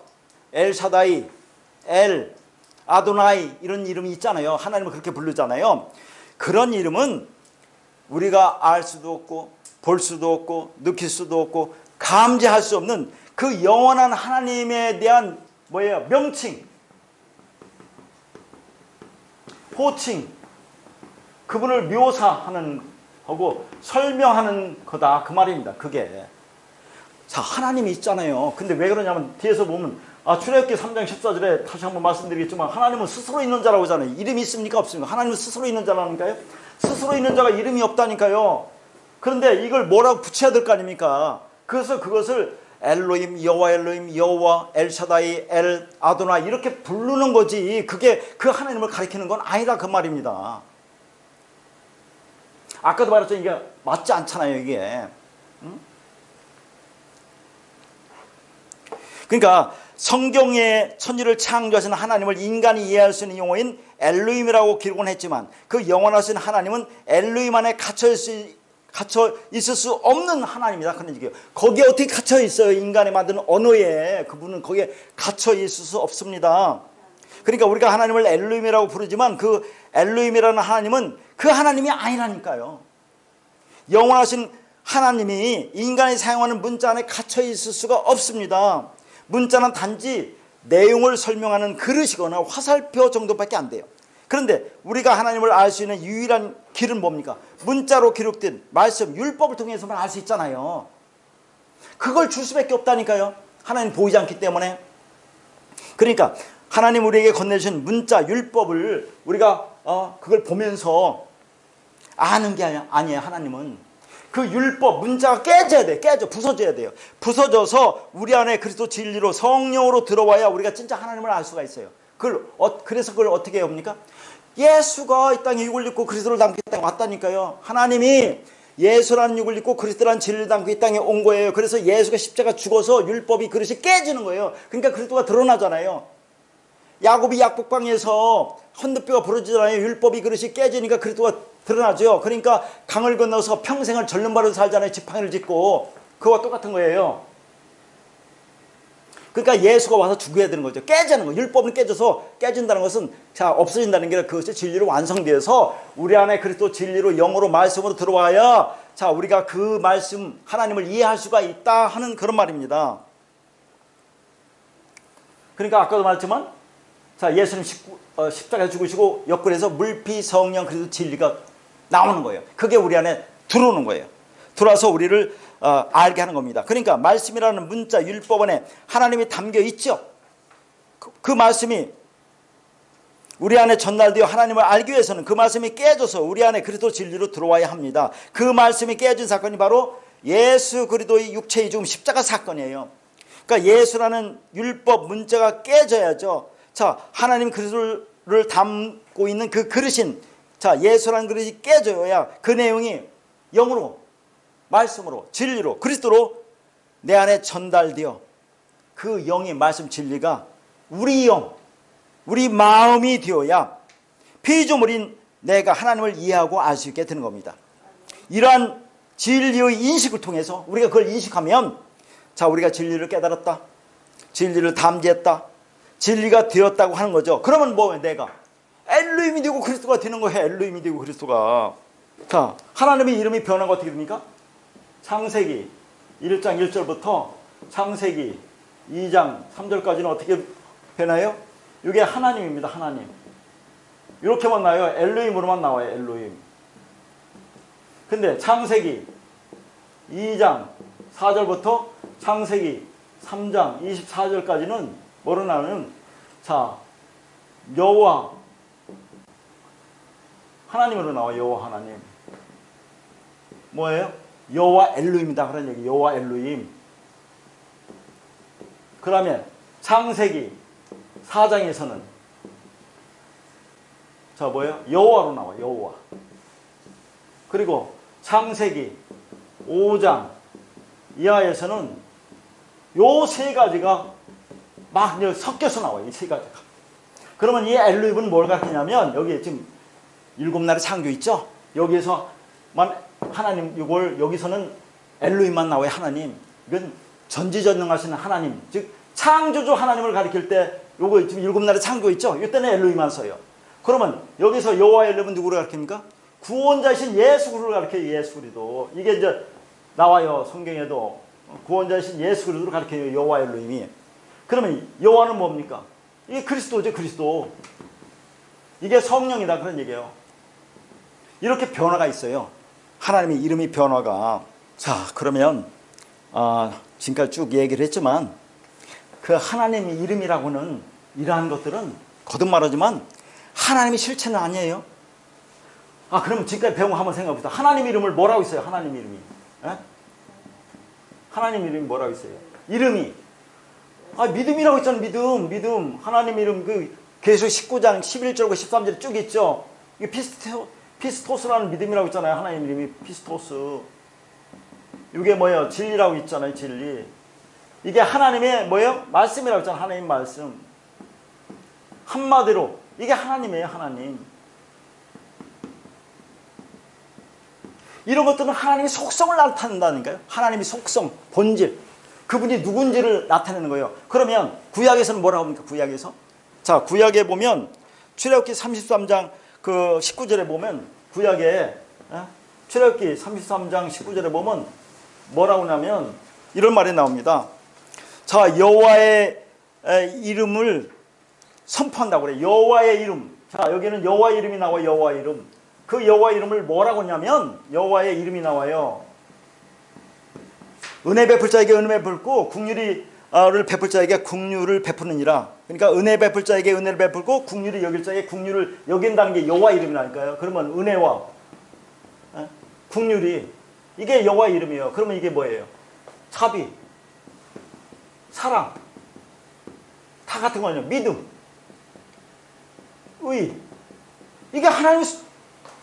엘샤다이, 엘, 아도나이, 이런 이름이 있잖아요. 하나님을 그렇게 부르잖아요. 그런 이름은 우리가 알 수도 없고 볼 수도 없고 느낄 수도 없고 감지할 수 없는 그 영원한 하나님에 대한 뭐예요? 명칭, 호칭, 그분을 묘사하는 하고 설명하는 거다, 그 말입니다. 그게. 자, 하나님이 있잖아요. 근데 왜 그러냐면 뒤에서 보면 출애굽기 3장 14절에 다시 한번 말씀드리겠지만 하나님은 스스로 있는 자라고 하잖아요. 이름이 있습니까? 없습니까? 하나님은 스스로 있는 자라니까요. 스스로 있는 자가 이름이 없다니까요. 그런데 이걸 뭐라고 붙여야 될 거 아닙니까? 그래서 그것을 엘로힘, 여호와 엘로힘, 여호와, 엘샤다이, 엘, 아도나 이렇게 부르는 거지, 그게 그 하나님을 가리키는 건 아니다, 그 말입니다. 아까도 말했죠. 이게 맞지 않잖아요, 이게. 응? 그러니까 성경에 천지를 창조하신 하나님을 인간이 이해할 수 있는 용어인 엘로힘이라고 기록은 했지만 그 영원하신 하나님은 엘로힘 안에 갇혀 있을 수 없는 하나님이다, 그런 얘기예요. 거기에 어떻게 갇혀 있어요? 인간이 만드는 언어에. 그분은 거기에 갇혀 있을 수 없습니다. 그러니까 우리가 하나님을 엘로힘이라고 부르지만 그 엘로힘이라는 하나님은 그 하나님이 아니라니까요. 영원하신 하나님이 인간이 사용하는 문자 안에 갇혀 있을 수가 없습니다. 문자는 단지 내용을 설명하는 그릇이거나 화살표 정도밖에 안 돼요. 그런데 우리가 하나님을 알 수 있는 유일한 길은 뭡니까? 문자로 기록된 말씀, 율법을 통해서만 알 수 있잖아요. 그걸 줄 수밖에 없다니까요. 하나님 보이지 않기 때문에. 그러니까 하나님 우리에게 건네주신 문자, 율법을 우리가 그걸 보면서 아는 게 아니에요. 하나님은 그 율법, 문자가 깨져야 돼. 부서져야 돼요. 부서져서 우리 안에 그리스도 진리로 성령으로 들어와야 우리가 진짜 하나님을 알 수가 있어요. 그래서 그걸 어떻게 합니까? 예수가 이 땅에 육을 입고 그리스도를 담고 이 땅에 왔다니까요. 하나님이 예수라는 육을 입고 그리스도라는 진리를 담고 이 땅에 온 거예요. 그래서 예수가 십자가 죽어서 율법이 그릇이 깨지는 거예요. 그러니까 그리스도가 드러나잖아요. 야곱이 약복강에서 헌드뼈가 부러지잖아요. 율법이 그릇이 깨지니까 그리스도가 드러나죠. 그러니까 강을 건너서 평생을 절름발로 살잖아요. 지팡이를 짚고. 그거와 똑같은 거예요. 그러니까 예수가 와서 죽어야 되는 거죠. 깨지는 거예요. 율법은 깨진다는 것은 없어진다는 게 그것이 진리로 완성되어서 우리 안에 그리스도 진리로 영으로 말씀으로 들어와야 우리가 그 말씀 하나님을 이해할 수가 있다 하는 그런 말입니다. 그러니까 아까도 말했지만 예수님 십자가에 죽으시고 옆구리에서 물피 성령 그리스도 진리가 나오는 거예요. 그게 우리 안에 들어오는 거예요. 들어와서 우리를 알게 하는 겁니다. 그러니까 말씀이라는 문자 율법 안에 하나님이 담겨 있죠. 그 말씀이 우리 안에 전달되어 하나님을 알기 위해서는 그 말씀이 깨져서 우리 안에 그리스도 진리로 들어와야 합니다. 그 말씀이 깨진 사건이 바로 예수 그리스도의 육체의 죽음 십자가 사건이에요. 그러니까 예수라는 율법 문자가 깨져야죠. 하나님 그리스도를 담고 있는 그 그릇인 예수라는 그릇이 깨져야 그 내용이 영으로 말씀으로 진리로 그리스도로 내 안에 전달되어 그 영의 말씀 진리가 우리 영 우리 마음이 되어야 피조물인 내가 하나님을 이해하고 알 수 있게 되는 겁니다. 이러한 진리의 인식을 통해서 우리가 그걸 인식하면 우리가 진리를 깨달았다, 진리를 담지했다, 진리가 되었다고 하는 거죠. 그러면 내가 엘로힘이 되고 그리스도가 되는 거예요. 엘로힘이 되고 그리스도가. 하나님의 이름이 변화가 어떻게 됩니까? 창세기 1장 1절부터 창세기 2장 3절까지는 어떻게 변해요? 이게 하나님입니다. 하나님. 이렇게만 나와요. 엘로힘으로만 나와요. 엘로힘. 근데 창세기 2장 4절부터 창세기 3장 24절까지는 뭐로 나오냐면, 자, 여호와 하나님으로 나와요. 여호와 하나님. 뭐예요? 여호와 엘로힘이다 그런 얘기. 여호와 엘로힘. 그러면 창세기 4장에서는 자 뭐예요? 여호와로 나와요. 여호와. 그리고 창세기 5장 이하에서는 요 세 가지가 막 섞여서 나와요. 이 세 가지가. 그러면 이 엘로힘은 뭘 가르치냐면, 여기 지금 7날의 창조 있죠? 여기에서만 하나님, 이걸 여기서는 엘로힘만 나와요. 하나님. 이건 전지전능하신 하나님, 즉 창조주 하나님을 가리킬 때 요거 지금 7날의 창조 있죠? 이때는 엘로힘만 써요. 그러면 여기서 여호와 엘로힘은 누구를 가리킵니까? 구원자이신 예수 그리스도를 가리켜요. 예수 그리스도. 이게 이제 나와요. 성경에도 구원자이신 예수 그리스도를 가리켜요. 여호와 엘로힘이. 그러면 여호와는 뭡니까? 이게 그리스도죠. 그리스도. 이게 성령이다 그런 얘기예요. 이렇게 변화가 있어요. 하나님의 이름이 변화가. 자, 그러면 지금까지 쭉 얘기를 했지만 그 하나님의 이름이라고는 이러한 것들은 거듭 말하지만 하나님의 실체는 아니에요. 그럼 지금까지 배운 거 한번 생각해 봅시다. 하나님 이름을 뭐라고 있어요? 하나님 이름이. 에? 하나님 이름이 뭐라고 있어요? 이름이. 믿음이라고 있잖아요. 믿음. 하나님 이름 그 계시록 19장 11절과 13절에 쭉 있죠. 이게 피스토스라는 믿음이라고 있잖아요. 하나님 이름이 피스토스. 이게 뭐예요? 진리라고 있잖아요. 진리. 이게 하나님의 뭐예요? 말씀이라고 있잖아요. 하나님 말씀. 한마디로 이게 하나님이에요. 하나님. 이런 것들은 하나님의 속성을 나타낸다니까요. 하나님의 속성, 본질. 그분이 누군지를 나타내는 거예요. 그러면 구약에서는 뭐라고 합니까? 구약에서? 자, 구약에 보면 출애굽기 33장 그 19절에 보면 구약에 출애굽기 33장 19절에 보면 뭐라고 하냐면 이런 말이 나옵니다. 자, 여호와의 이름을 선포한다고 그래요. 여호와의 이름. 자, 여기는 여호와의 이름이 나와요. 여호와의 이름. 그 여호와 이름을 뭐라고 하냐면 여호와의 이름이 나와요. 은혜 베풀 자에게 은혜 베풀고 국률을 베풀 자에게 국률을 베푸느니라. 그러니까 은혜 베풀 자에게 은혜를 베풀고 국률이 여길 자에게 국률을 여긴다는 게 여호와 이름이라니까요. 그러면 은혜와 국률이 이게 여호와 이름이에요. 그러면 이게 뭐예요? 자비, 사랑, 다 같은 거예요. 믿음, 의. 이게 하나님의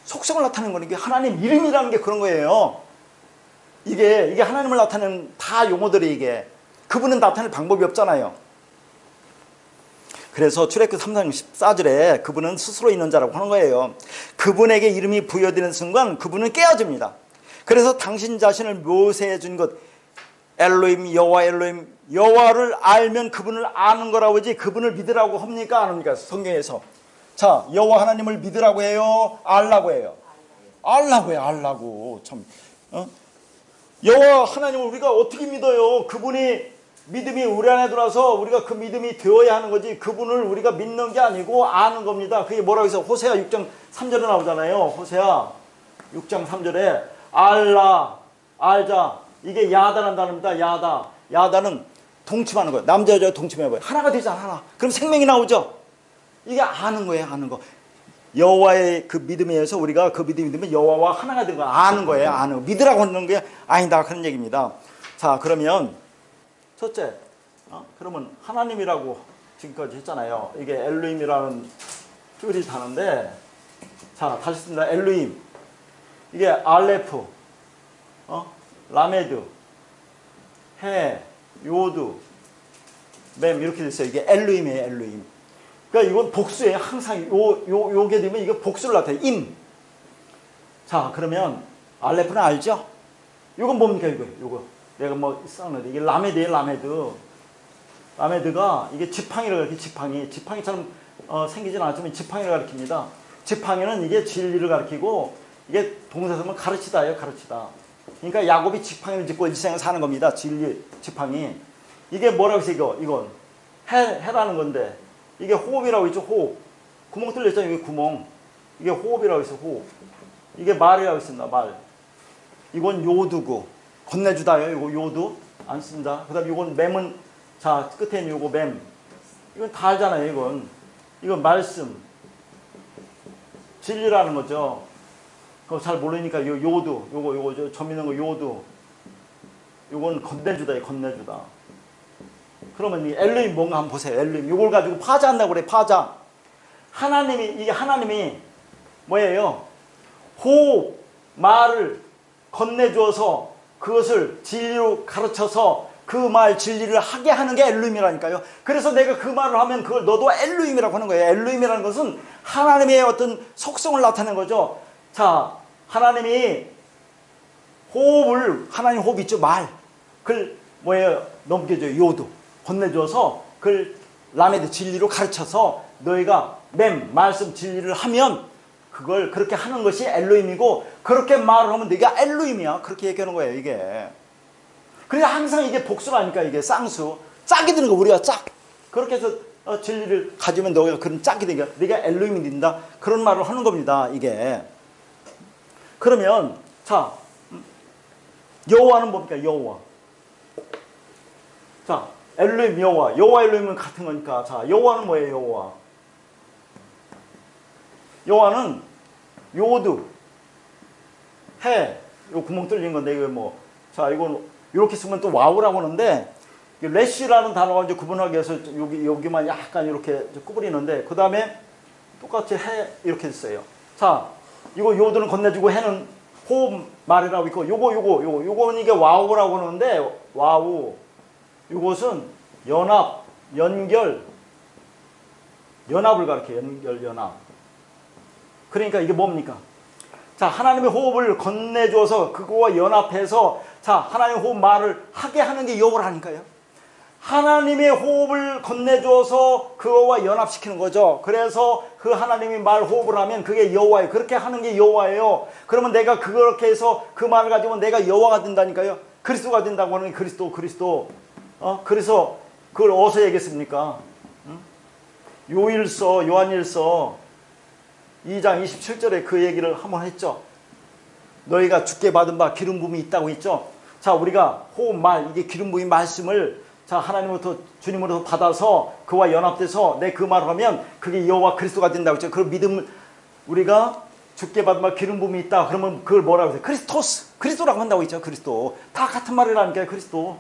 속성을 나타내는 거는 게 하나님 이름이라는 게 그런 거예요. 이게 하나님을 나타내는 다 용어들이 이게. 그분은 나타낼 방법이 없잖아요. 그래서 출애굽기 3장 14절에 그분은 스스로 있는 자라고 하는 거예요. 그분에게 이름이 부여되는 순간 그분은 깨어집니다. 그래서 당신 자신을 묘사해 준 것 엘로힘, 여호와 엘로힘, 여호와를 알면 그분을 아는 거라고 하지 그분을 믿으라고 합니까? 안 합니까? 성경에서. 자, 여호와 하나님을 믿으라고 해요? 알라고 해요? 알라고 해요. 알라고. 참. 여호와 하나님을 우리가 어떻게 믿어요? 그분이 믿음이 우리 안에 들어와서 우리가 그 믿음이 되어야 하는 거지 그분을 우리가 믿는 게 아니고 아는 겁니다. 그게 뭐라고 해서 호세아 6장 3절에 나오잖아요. 호세아 6장 3절에 알라, 알자. 이게 야다라는 단어입니다. 야다. 야다는 동침하는 거예요. 남자 여자 동침해봐요. 하나가 되잖아. 하나. 그럼 생명이 나오죠. 이게 아는 거예요. 아는 거. 여호와의 그 믿음에 의해서 우리가 그 믿음이 되면 여호와와 하나가 되는 거 아는 거예요. 아는 거. 믿으라고 하는 게 아니다. 그런 얘기입니다. 자, 그러면 첫째, 그러면 하나님이라고 지금까지 했잖아요. 이게 엘로힘이라는 줄이 다는데, 자, 다시 씁니다. 엘로힘. 이게 알레프, 라메드, 해, 요드, 맴 이렇게 됐어요. 이게 엘로힘이에요. 엘로힘. 그러니까 이건 복수예요. 항상 요게 되면 이거 복수를 나타내요. 임. 자, 그러면 알레프는 알죠? 이건 뭡니까? 이거 내가 뭐 써놨는데 이게 라메드예요. 라메드. 라메드가 이게 지팡이를 가리켜. 지팡이처럼 생기진 않지만 지팡이를 가리킵니다. 지팡이는 이게 진리를 가리키고 이게 동사서면 가르치다예요. 가르치다. 그러니까 야곱이 지팡이를 짚고 이 세상을 사는 겁니다. 진리 지팡이. 이게 뭐라고 해서 이건 해라는 건데 이게 호흡이라고 했죠. 호흡. 구멍 뚫려 있잖아요. 여기 구멍. 이게 호흡이라고 있어. 호흡. 이게 말이라고 있습니다. 말. 이건 요두고 건네주다요. 이거 요두 안 씁니다. 그다음 이건 맴은 자 끝에 있는 요거 맴. 이건 다 알잖아요. 이건 말씀. 진리라는 거죠. 그거 잘 모르니까 요두 요거 점 있는 거 요두. 요건 건네주다예요. 건네주다. 그러면 이 엘로힘 뭔가 한번 보세요. 엘로힘. 요걸 가지고 파자한다고 그래. 파자. 이게 하나님이 뭐예요? 호흡, 말을 건네주어서 그것을 진리로 가르쳐서 그 말 진리를 하게 하는 게 엘로힘이라니까요. 그래서 내가 그 말을 하면 그걸 너도 엘로힘이라고 하는 거예요. 엘로힘이라는 것은 하나님의 어떤 속성을 나타내는 거죠. 자, 하나님이 호흡을, 하나님 호흡 있죠. 말. 그걸 뭐예요? 넘겨줘요. 요도. 건네줘서 그걸 라메드 진리로 가르쳐서 너희가 말씀 진리를 하면 그걸 그렇게 하는 것이 엘로힘이고 그렇게 말을 하면 네가 엘로힘이야. 그렇게 얘기하는 거예요. 이게. 그러니까 항상 이게 복수라니까. 이게 쌍수. 짝이 드는 거 우리가 짝. 그렇게 해서 진리를 가지면 너가 그런 짝이 되니까 네가 엘로힘이 된다. 그런 말을 하는 겁니다. 이게. 그러면 자 여호와는 뭡니까? 여호와. 자 엘로힘 여호와. 여호와 엘로힘은 같은 거니까. 자 여호와는 뭐예요? 여호와. 여호와는 요두 해. 요 구멍 뚫린 건데 이거 뭐 자 이건 이렇게 쓰면 또 와우라고 하는데 레쉬라는 단어가 이제 구분하기 위해서 여기만 약간 이렇게 구부리는데 그 다음에 똑같이 해 이렇게 됐어요. 자 이거 요두는 건네주고 해는 호흡 말이라고 있고 요거는 이게 와우라고 하는데 와우 이것은 연합 연결 연합을 가리켜요. 연합. 그러니까 이게 뭡니까? 자, 하나님의 호흡을 건네줘서 그거와 연합해서 자, 하나님의 호흡 말을 하게 하는 게 여호와라니까요. 하나님의 호흡을 건네줘서 그거와 연합시키는 거죠. 그래서 그 하나님이 말 호흡을 하면 그게 여호와예요. 그렇게 하는 게 여호와예요. 그러면 내가 그렇게 해서 그 말을 가지고 내가 여호와가 된다니까요. 그리스도가 된다고 하는 게 그리스도. 그래서 그걸 어디서 얘기했습니까? 요한일서 2장 27절에 그 얘기를 한번 했죠. 너희가 주께 받은 바 기름 부음이 있다고 했죠. 자, 우리가 호흡 말 이게 기름 부음의 말씀을 자 하나님으로부터 주님으로부터 받아서 그와 연합돼서 내 그 말을 하면 그게 여호와 그리스도가 된다고 했죠. 그 믿음을 우리가 주께 받은 바 기름 부음이 있다. 그러면 그걸 뭐라고 해요? 그리스도라고 한다고 했죠. 그리스도. 다 같은 말이라니까요. 그리스도.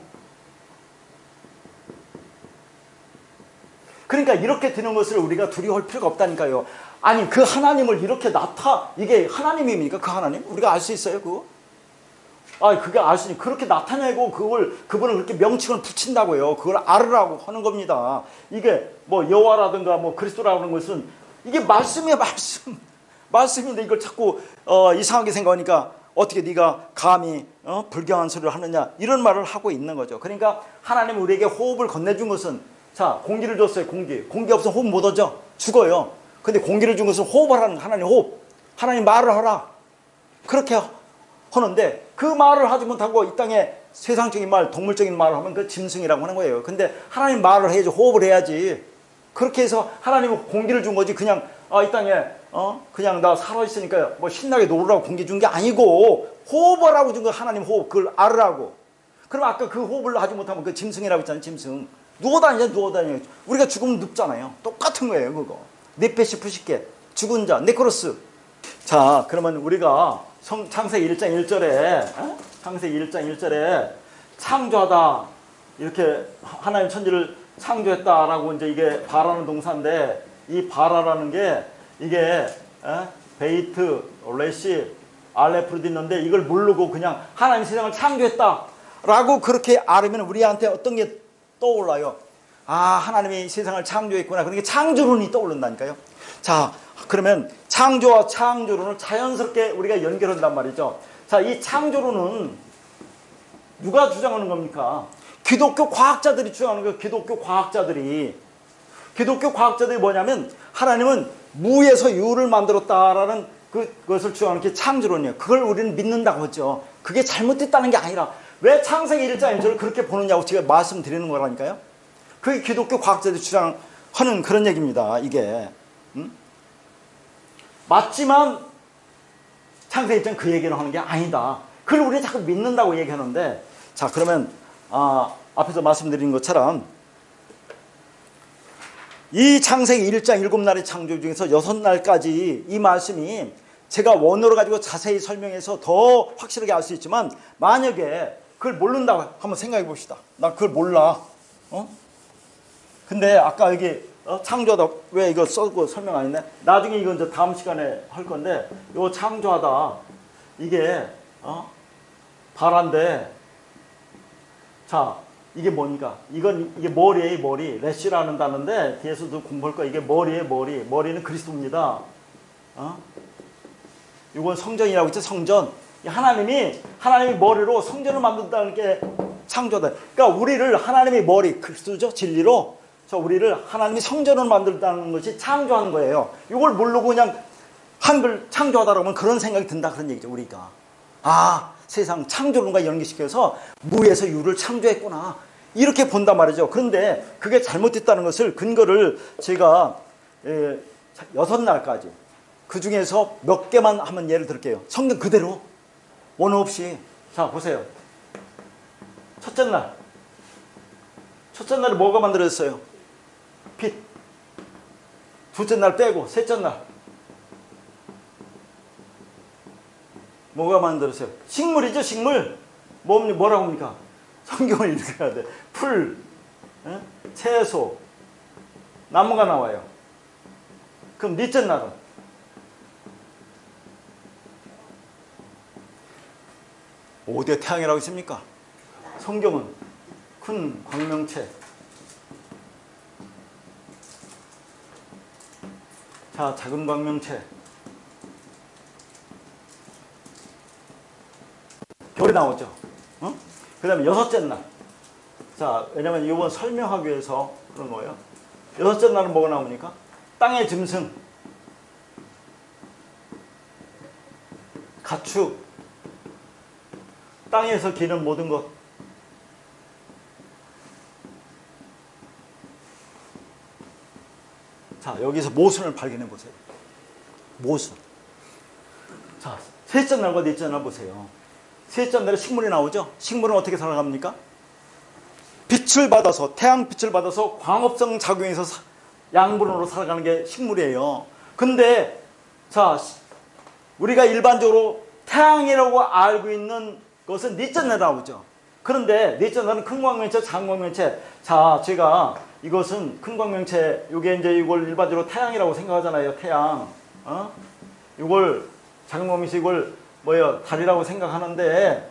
그러니까 이렇게 되는 것을 우리가 두려워할 필요가 없다니까요. 아니 그 하나님을 이렇게 이게 하나님입니까? 그 하나님? 우리가 알 수 있어요 그거? 그게 알 수 있니 그렇게 나타내고 그분을 그렇게 명칭을 붙인다고요. 그걸 알으라고 하는 겁니다. 이게 뭐 여호와라든가 뭐 그리스도라고 하는 것은 이게 말씀이야 말씀인데 이걸 자꾸 이상하게 생각하니까 어떻게 네가 감히 불경한 소리를 하느냐 이런 말을 하고 있는 거죠. 그러니까 하나님이 우리에게 호흡을 건네준 것은 자 공기를 줬어요. 공기 없으면 호흡 못 하죠. 죽어요. 근데 공기를 준 것은 호흡을 하는 하나님 호흡. 하나님 말을 하라. 그렇게 하는데 그 말을 하지 못하고 이 땅에 세상적인 말, 동물적인 말을 하면 그 짐승이라고 하는 거예요. 근데 하나님 말을 해야지 호흡을 해야지. 그렇게 해서 하나님은 공기를 준 거지 그냥 이 땅에 그냥 나 살아있으니까 뭐 신나게 놀으라고 공기 준 게 아니고 호흡을 하고 준 거 하나님 호흡. 그걸 알으라고. 그럼 아까 그 호흡을 하지 못하면 그 짐승이라고 했잖아요. 짐승. 누워 다녀. 우리가 죽으면 눕잖아요. 똑같은 거예요 그거. 네페시 푸시케 죽은 자 네크로스. 자 그러면 우리가 창세기 1장 1절에 창세기 1장 1절에 창조하다 이렇게 하나님 천지를 창조했다라고 이제 이게 바라는 동사인데 이 바라라는 게 이게 베이트 레시 알레프로도 있는데 이걸 모르고 그냥 하나님 세상을 창조했다라고 그렇게 알으면 우리한테 어떤 게 떠올라요? 하나님이 세상을 창조했구나. 그러니까 창조론이 떠오른다니까요. 자, 그러면 창조와 창조론을 자연스럽게 우리가 연결한단 말이죠. 자, 이 창조론은 누가 주장하는 겁니까? 기독교 과학자들이 주장하는 거예요. 기독교 과학자들이 뭐냐면 하나님은 무에서 유를 만들었다라는 그것을 주장하는 게 창조론이에요. 그걸 우리는 믿는다고 하죠. 그게 잘못됐다는 게 아니라 왜 창세기 1장 1절을 그렇게 보느냐고 제가 말씀드리는 거라니까요. 그게 기독교 과학자들이 주장하는 그런 얘기입니다. 이게. 맞지만 창세기 1장 그 얘기를 하는 게 아니다. 그걸 우리가 자꾸 믿는다고 얘기하는데, 자, 그러면 앞에서 말씀드린 것처럼 이 창세기 1장 7날의 창조 중에서 6날까지 이 말씀이 제가 원어로 가지고 자세히 설명해서 더 확실하게 알 수 있지만, 만약에 그걸 모른다고 한번 생각해 봅시다. 나 그걸 몰라. 근데 아까 여기 창조하다, 왜 이거 써고 설명 안 했네? 나중에 이건 이제 다음 시간에 할 건데, 요 창조하다 이게 바란데, 자, 이게 뭡니까? 이게 머리예요, 머리. 레시라는 단어인데 뒤에서도 공부할 거야. 이게 머리예요, 머리. 머리는 그리스도입니다. 이건 성전이라고 했죠, 성전. 하나님이 머리로 성전을 만든다는 게 창조다. 그러니까 우리를 하나님의 머리, 그리스도죠, 진리로. 우리를 하나님이 성전을 만들다는 것이 창조하는 거예요. 이걸 모르고 그냥 한글 창조하다 그러면 그런 생각이 든다, 그런 얘기죠, 우리가. 세상 창조론과 연계시켜서 무에서 유를 창조했구나, 이렇게 본단 말이죠. 그런데 그게 잘못됐다는 것을 근거를 제가 6날까지 그 중에서 몇 개만 한번 예를 들게요. 성경 그대로 원어 없이. 자, 보세요. 첫째 날에 뭐가 만들어졌어요? 빛. 둘째 날 빼고 셋째 날 뭐가 만들었어요? 식물이죠, 식물. 뭐라고 합니까? 성경을 이렇게 해야 돼. 풀, 채소, 나무가 나와요. 그럼 넷째 날은 어디에 태양이라고 있습니까? 성경은 큰 광명체. 자, 작은 광명체. 별이 나오죠. 그 다음에 6째 날. 자, 왜냐면 이번 설명하기 위해서 그런 거예요. 6째 날은 뭐가 나옵니까? 땅의 짐승, 가축, 땅에서 기는 모든 것. 자, 여기서 모순을 발견해 보세요. 모순. 자, 셋째 날과 넷째 날 보세요. 셋째 날에 식물이 나오죠. 식물은 어떻게 살아갑니까? 빛을 받아서, 태양빛을 받아서 광합성 작용해서 양분으로 살아가는 게 식물이에요. 근데 자, 우리가 일반적으로 태양이라고 알고 있는 것은 넷째 날에 나오죠. 그런데 넷째 날은 큰 광명체, 작은 광명체. 자, 제가 이것은 큰 광명체, 요게 이제 이걸 일반적으로 태양이라고 생각하잖아요. 태양. 이걸 작은 광명체, 이걸 달이라고 생각하는데,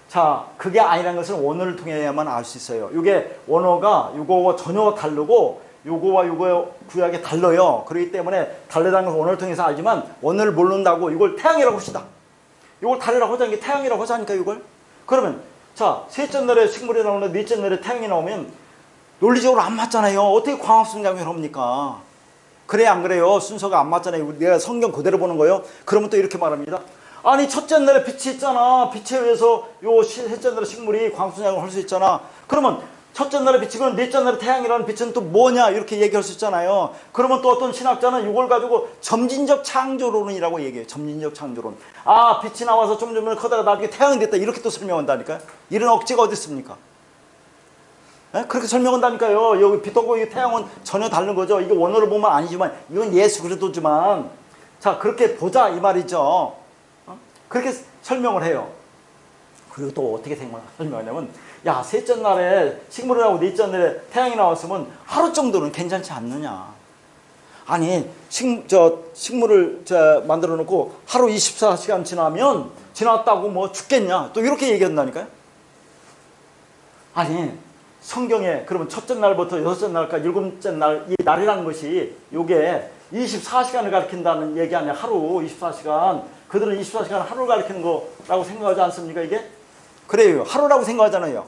자, 그게 아니라는 것을 원어를 통해야만 알 수 있어요. 이게 원어가 이거와 전혀 다르고 요거와 요거 구약이 달라요. 그렇기 때문에 다르다는 것을 원어를 통해서 알지만, 원어를 모른다고 이걸 태양이라고 합시다. 이걸 달이라고 하자는 게 태양이라고 하자니까, 이걸. 그러면 자, 셋째 날에 식물이 나오는데 넷째 날에 태양이 나오면 논리적으로 안 맞잖아요. 어떻게 광합성 작용을 합니까? 그래, 안 그래요? 순서가 안 맞잖아요. 내가 성경 그대로 보는 거예요. 그러면 또 이렇게 말합니다. 아니, 첫째 날에 빛이 있잖아. 빛에 의해서 셋째 날에 식물이 광합성 작용을 할 수 있잖아. 그러면 첫째 날에 빛이건 넷째 날에 태양이라는 빛은 또 뭐냐, 이렇게 얘기할 수 있잖아요. 그러면 또 어떤 신학자는 이걸 가지고 점진적 창조론이라고 얘기해요. 점진적 창조론. 빛이 나와서 좀 전에 커다가 나중에 태양이 됐다, 이렇게 또 설명한다니까요. 이런 억지가 어디 있습니까? 그렇게 설명한다니까요. 여기 빛하고 태양은 전혀 다른 거죠. 이게 원어를 보면 아니지만, 이건 예수 그리스도지만, 자, 그렇게 보자, 이 말이죠. 그렇게 설명을 해요. 그리고 또 어떻게 설명하냐면, 야, 셋째 날에 식물이 나오고 넷째 날에 태양이 나왔으면 하루 정도는 괜찮지 않느냐. 아니, 식물을 만들어 놓고 하루 24시간 지났다고 뭐 죽겠냐, 또 이렇게 얘기한다니까요. 아니, 성경에 그러면 첫째 날부터 6째 날까지 7째 날, 이 날이라는 것이 요게 24시간을 가리킨다는 얘기 아니야. 하루 24시간. 그들은 24시간 하루를 가리키는 거라고 생각하지 않습니까, 이게? 그래요. 하루라고 생각하잖아요.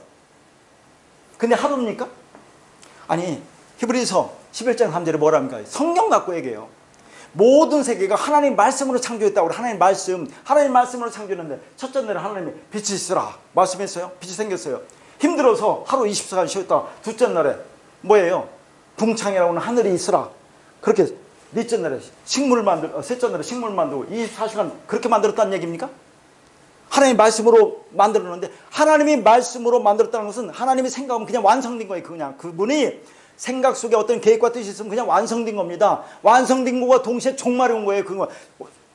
근데 하루입니까? 아니, 히브리서 11장 3절에 뭐랍니까? 성경 갖고 얘기해요. 모든 세계가 하나님 말씀으로 창조했다고. 하나님 말씀으로 창조했는데, 첫째 날에 하나님이 빛이 있으라 말씀했어요. 빛이 생겼어요. 힘들어서 하루 24시간 쉬었다. 둘째 날에 뭐예요? 궁창이라고 하는 하늘이 있으라. 그렇게 넷째 날에 셋째 날에 식물 만들고 24시간 그렇게 만들었다는 얘기입니까? 하나님이 말씀으로 만들었는데, 하나님이 말씀으로 만들었다는 것은 하나님이 생각하면 그냥 완성된 거예요. 그냥 그분이 생각 속에 어떤 계획과 뜻이 있으면 그냥 완성된 겁니다. 완성된 것과 동시에 종말이 온 거예요. 그거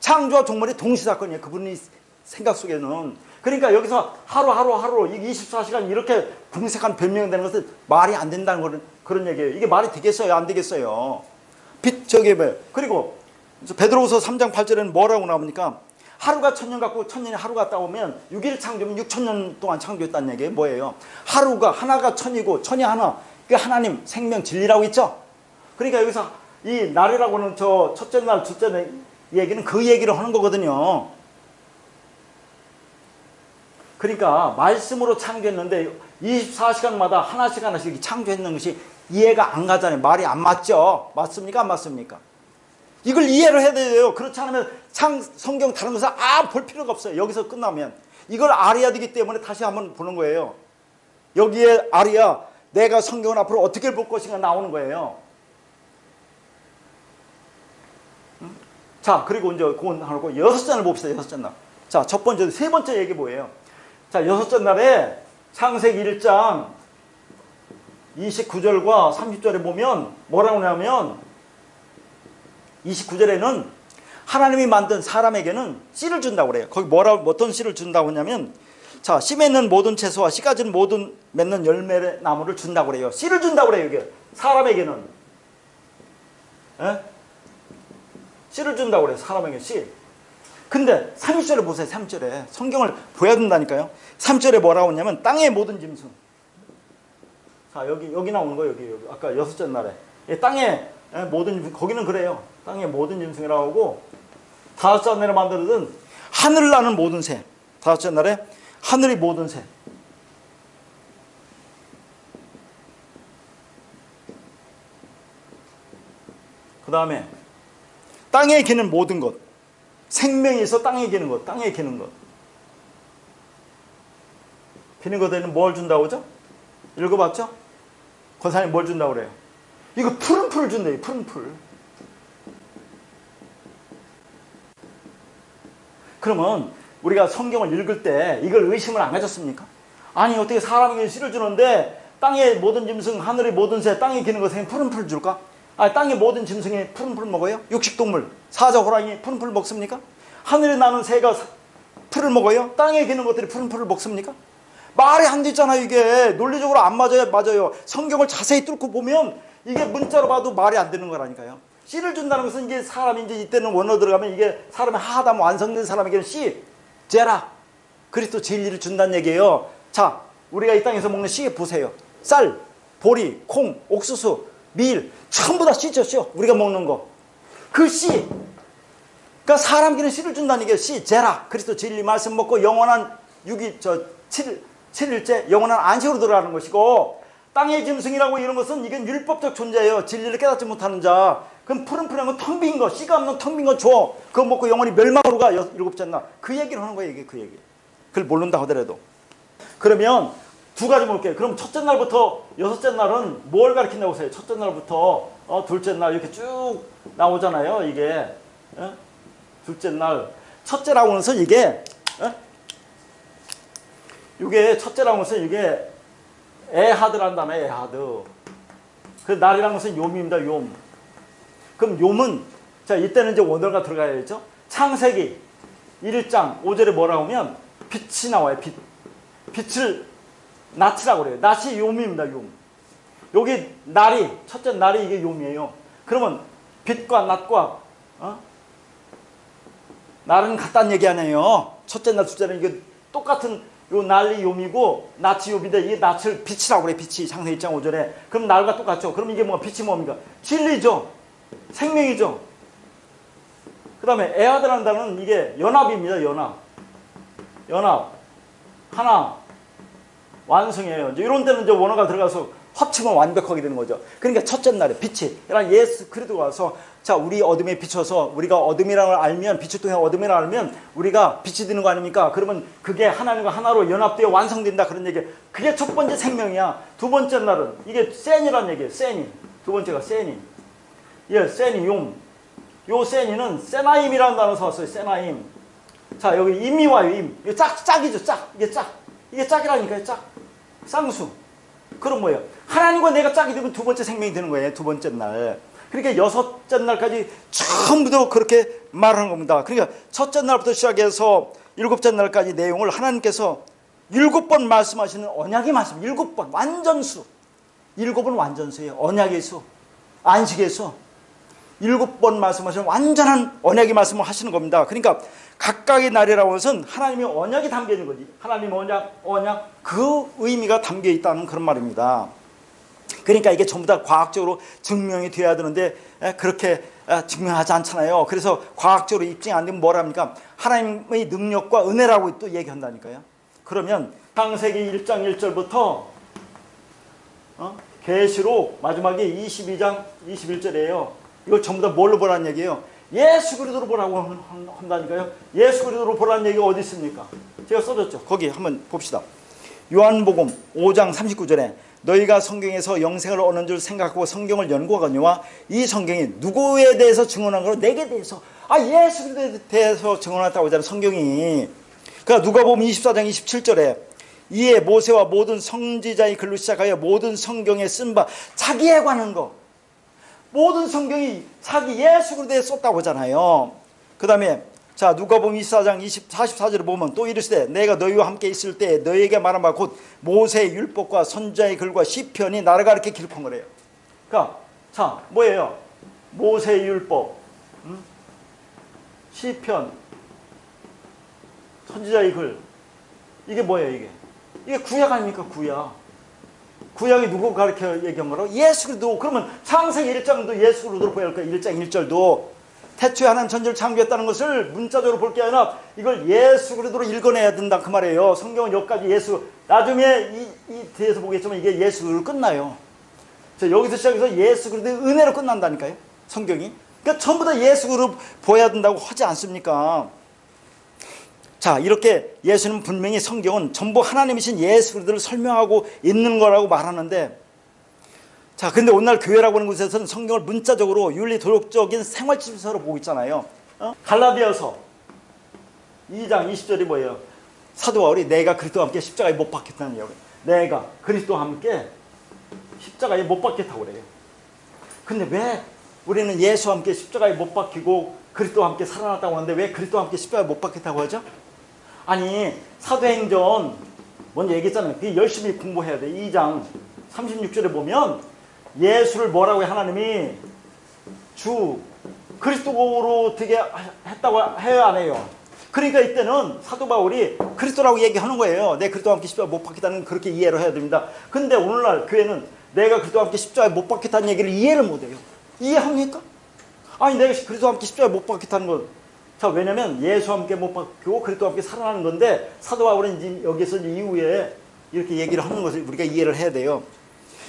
창조와 종말이 동시 사건이에요. 그분이 생각 속에는. 그러니까 여기서 하루 24시간 이렇게 궁색한 변명되는 것은 말이 안 된다는 그런 얘기예요. 이게 말이 되겠어요? 안 되겠어요? 그리고 베드로후서 3장 8절에는 뭐라고 나옵니까? 하루가 1000년 같고 1000년이 하루 갔다 오면 6일 창조면 6000년 동안 창조했다는 얘기예요. 뭐예요? 하나가 1000이고 1000이 하나. 그 하나님 생명 진리라고 있죠? 그러니까 여기서 이 날이라고 하는 저 첫째 날, 둘째 날 얘기는 그 얘기를 하는 거거든요. 그러니까 말씀으로 창조했는데 24시간마다 하나씩 창조했는 것이 이해가 안 가잖아요. 말이 안 맞죠? 맞습니까? 안 맞습니까? 이걸 이해를 해야 돼요. 그렇지 않으면 성경 다른 것을 볼 필요가 없어요. 여기서 끝나면. 이걸 알아야 되기 때문에 다시 한번 보는 거예요. 여기에 알아야 내가 성경을 앞으로 어떻게 볼 것인가 나오는 거예요. 자, 그리고 이제 그건 하고 여섯째 날 봅시다. 여섯째 날. 자, 세 번째 얘기 뭐예요? 자, 여섯째 날에 창세기 1장 29절과 30절에 보면 뭐라고 하냐면 29절에는 하나님이 만든 사람에게는 씨를 준다고 그래요. 거기 어떤 씨를 준다고 하냐면, 자, 씨 맺는 모든 채소와 씨 가진 모든 맺는 열매 나무를 준다고 그래요. 씨를 준다고 그래요. 이게 사람에게는. 씨를 준다고 그래요. 사람에게 씨. 근데 30절에 보세요. 30절에 성경을 보여야 된다니까요. 30절에 뭐라고 하냐면 땅의 모든 짐승. 자, 여기 나오는 거예요. 여기 아까 여섯째 날에 땅의 모든 짐승, 거기는 그래요. 땅의 모든 짐승이라고 하고, 다섯째 날에 만들어진 하늘 나는 모든 새. 다섯째 날에 하늘이 모든 새. 그 다음에 땅에 기는 모든 것. 생명이 있어 땅에 기는 것. 땅에 기는 것. 기는 것에는 뭘 준다고 하죠? 읽어봤죠? 권사님 뭘 준다고 그래요? 이거 푸른 풀을 준대요. 푸른 풀. 그러면 우리가 성경을 읽을 때 이걸 의심을 안 가졌습니까? 아니, 어떻게 사람에게 씨를 주는데 땅의 모든 짐승, 하늘의 모든 새, 땅에 기는 것에 푸른 풀 줄까? 아니, 땅의 모든 짐승이 푸른 풀 먹어요? 육식동물, 사자, 호랑이 푸른 풀 먹습니까? 하늘에 나는 새가 풀을 먹어요? 땅에 기는 것들이 푸른 풀을 먹습니까? 말이 안 되잖아요. 이게 논리적으로 안 맞아요. 성경을 자세히 뚫고 보면 이게 문자로 봐도 말이 안 되는 거라니까요. 씨를 준다는 것은 이게 사람이 이제 이때는 원어 들어가면 이게 사람의 하다면 완성된 사람에게는 씨, 제라, 그리스도 진리를 준다는 얘기예요. 자, 우리가 이 땅에서 먹는 씨 보세요. 쌀, 보리, 콩, 옥수수, 밀, 전부 다 씨죠. 씨. 우리가 먹는 거. 그 씨. 그러니까 사람에게는 씨를 준다는 얘기예요. 씨, 제라, 그리스도 진리 말씀 먹고 영원한 7일째 영원한 안식으로 들어가는 것이고, 땅의 짐승이라고 이런 것은 이건 율법적 존재예요. 진리를 깨닫지 못하는 자. 그럼 푸른 건 텅 빈 거, 씨가 없는 텅 빈 거 줘. 그거 먹고 영원히 멸망으로 가. 일곱째 날. 그 얘기를 하는 거예요. 이게 그 얘기. 그걸 모른다 하더라도. 그러면 두 가지 볼게요. 그럼 첫째 날부터 여섯째 날은 뭘 가르친다고 하세요? 첫째 날부터 둘째 날 이렇게 쭉 나오잖아요. 이게 둘째 날. 첫째라고 하는 것은 이게 첫째라고 하는 것은 이게 에하드라는 단어예요. 에하드. 그 날이라는 것은 욤입니다. 욤. 그럼 욤은, 자, 이때는 이제 원어가 들어가야죠. 창세기 1장 5절에 뭐라고 하면 빛이 나와요. 빛을 낫이라고 그래요. 낫이 욤입니다. 욤. 여기 날이, 첫째 날이 이게 욤이에요. 그러면 빛과 낫과 날은 같다는 얘기 아니에요. 첫째 날, 둘째 날 이게 똑같은 요 날이 욤이고 낫이 욤인데 이게 낫을 빛이라고 그래. 빛이 창세기 1장 5절에. 그럼 날과 똑같죠. 그럼 이게 뭐가 빛이 뭡니까? 진리죠. 생명이죠. 그 다음에 에하드라는 단어는 이게 연합입니다. 연합. 하나. 완성이에요. 이제 이런 데는 이제 원어가 들어가서 합치면 완벽하게 되는 거죠. 그러니까 첫째 날에 빛이, 그러니까 예수 그리스도가 와서, 자, 우리 어둠에 비춰서 우리가 어둠이라는 걸 알면, 빛을 통해 어둠이라는 걸 알면 우리가 빛이 되는 거 아닙니까? 그러면 그게 하나님과 하나로 연합되어 완성된다, 그런 얘기. 그게 첫 번째 생명이야. 두 번째 날은 이게 센이라는 얘기예요. 센이. 두 번째가 센이. 예, 센이 욤. 요 세니는 세나임이라는 단어 써왔어요. 세나임. 자, 여기 임이 와요. 임. 이게 짝이죠. 짝. 이게 짝. 이게 짝이라니까요. 짝. 쌍수. 그럼 뭐예요? 하나님과 내가 짝이 되면 두 번째 생명이 되는 거예요. 두 번째 날. 그러니까 여섯째 날까지 전부 다 그렇게 말하는 겁니다. 그러니까 첫째 날부터 시작해서 일곱째 날까지 내용을 하나님께서 7번 말씀하시는 언약의 말씀. 7번. 완전수. 7은 완전수예요. 언약의 수. 안식의 수. 7번 말씀하시는 완전한 언약의 말씀을 하시는 겁니다. 그러니까 각각의 날이라고 하는 것은 하나님의 언약이 담겨 있는 거지. 하나님의 언약 그 의미가 담겨 있다는 그런 말입니다. 그러니까 이게 전부 다 과학적으로 증명이 돼야 되는데 그렇게 증명하지 않잖아요. 그래서 과학적으로 입증이 안 되면 뭐랍니까? 하나님의 능력과 은혜라고 또 얘기한다니까요. 그러면 창세기 1장 1절부터 계시록 마지막에 22장 21절이에요. 이걸 전부 다 뭘로 보라는 얘기예요? 예수 그리스도로 보라고 한다니까요. 예수 그리스도로 보라는 얘기가 어디 있습니까? 제가 써줬죠. 거기 한번 봅시다. 요한복음 5장 39절에 너희가 성경에서 영생을 얻는 줄 생각하고 성경을 연구하거니와 이 성경이 누구에 대해서 증언한 거로 내게 대해서 예수 그리스도에 대해서 증언했다고 하잖아요. 성경이. 그러니까 누가복음 24장 27절에 이에 모세와 모든 선지자의 글로 시작하여 모든 성경에 쓴 바 자기에 관한 거 모든 성경이 자기 예수 그리스도에 썼다고 하잖아요. 그 다음에 자 누가복음 24장 44절을 보면 또 이르시되 내가 너희와 함께 있을 때 너희에게 말한 바 곧 모세의 율법과 선지자의 글과 시편이 나를 가르쳐 기록한 거래요. 그러니까 자 뭐예요? 모세의 율법, 시편, 선지자의 글. 이게 뭐예요? 이게 구약 아닙니까? 구약이 누구 가르쳐 얘기한 거라고? 예수 그리스도. 그러면 창세기 1장도 예수 그리스도로 보여야 할까요? 1장 1절도 태초에 하나님 천지를 창조했다는 것을 문자적으로 볼 게 아니라 이걸 예수 그리스도로 읽어내야 된다 그 말이에요. 성경은 여기까지 예수. 나중에 이 뒤에서 보겠지만 이게 예수 그리스도로 끝나요. 자, 여기서 시작해서 예수 그리스도의 은혜로 끝난다니까요. 성경이. 그러니까 전부 다 예수 그리스도로 보여야 된다고 하지 않습니까? 자, 이렇게 예수는 분명히 성경은 전부 하나님이신 예수 그리스도를 설명하고 있는 거라고 말하는데, 자, 근데 오늘날 교회라고 하는 곳에서는 성경을 문자적으로 윤리 도덕적인 생활 질서로 보고 있잖아요. 갈라디아서 2장 20절이 뭐예요? 사도 바울이 내가 그리스도와 함께 십자가에 못 박혔다는 얘기예요. 내가 그리스도와 함께 십자가에 못 박혔다고 그래요. 근데 왜 우리는 예수와 함께 십자가에 못 박히고 그리스도와 함께 살아났다고 하는데 왜 그리스도와 함께 십자가에 못 박혔다고 하죠? 아니, 사도행전 먼저 얘기했잖아요. 그 열심히 공부해야 돼. 2장 36절에 보면 예수를 뭐라고 해? 하나님이 주 그리스도로 어떻게 했다고 해요? 안 해요? 그러니까 이때는 사도 바울이 그리스도라고 얘기하는 거예요. 내 그리스도와 함께 십자가에 못 박혔다는 그렇게 이해를 해야 됩니다. 근데 오늘날 교회는 내가 그리스도와 함께 십자가에 못 박혔다는 얘기를 이해를 못해요. 이해합니까? 아니, 내가 그리스도와 함께 십자가에 못 박혔다는 건, 자, 왜냐면 예수와 함께 못 박히고 그리스도와 함께 살아나는 건데 사도 바울은 이제 여기서 이후에 이렇게 얘기를 하는 것을 우리가 이해를 해야 돼요.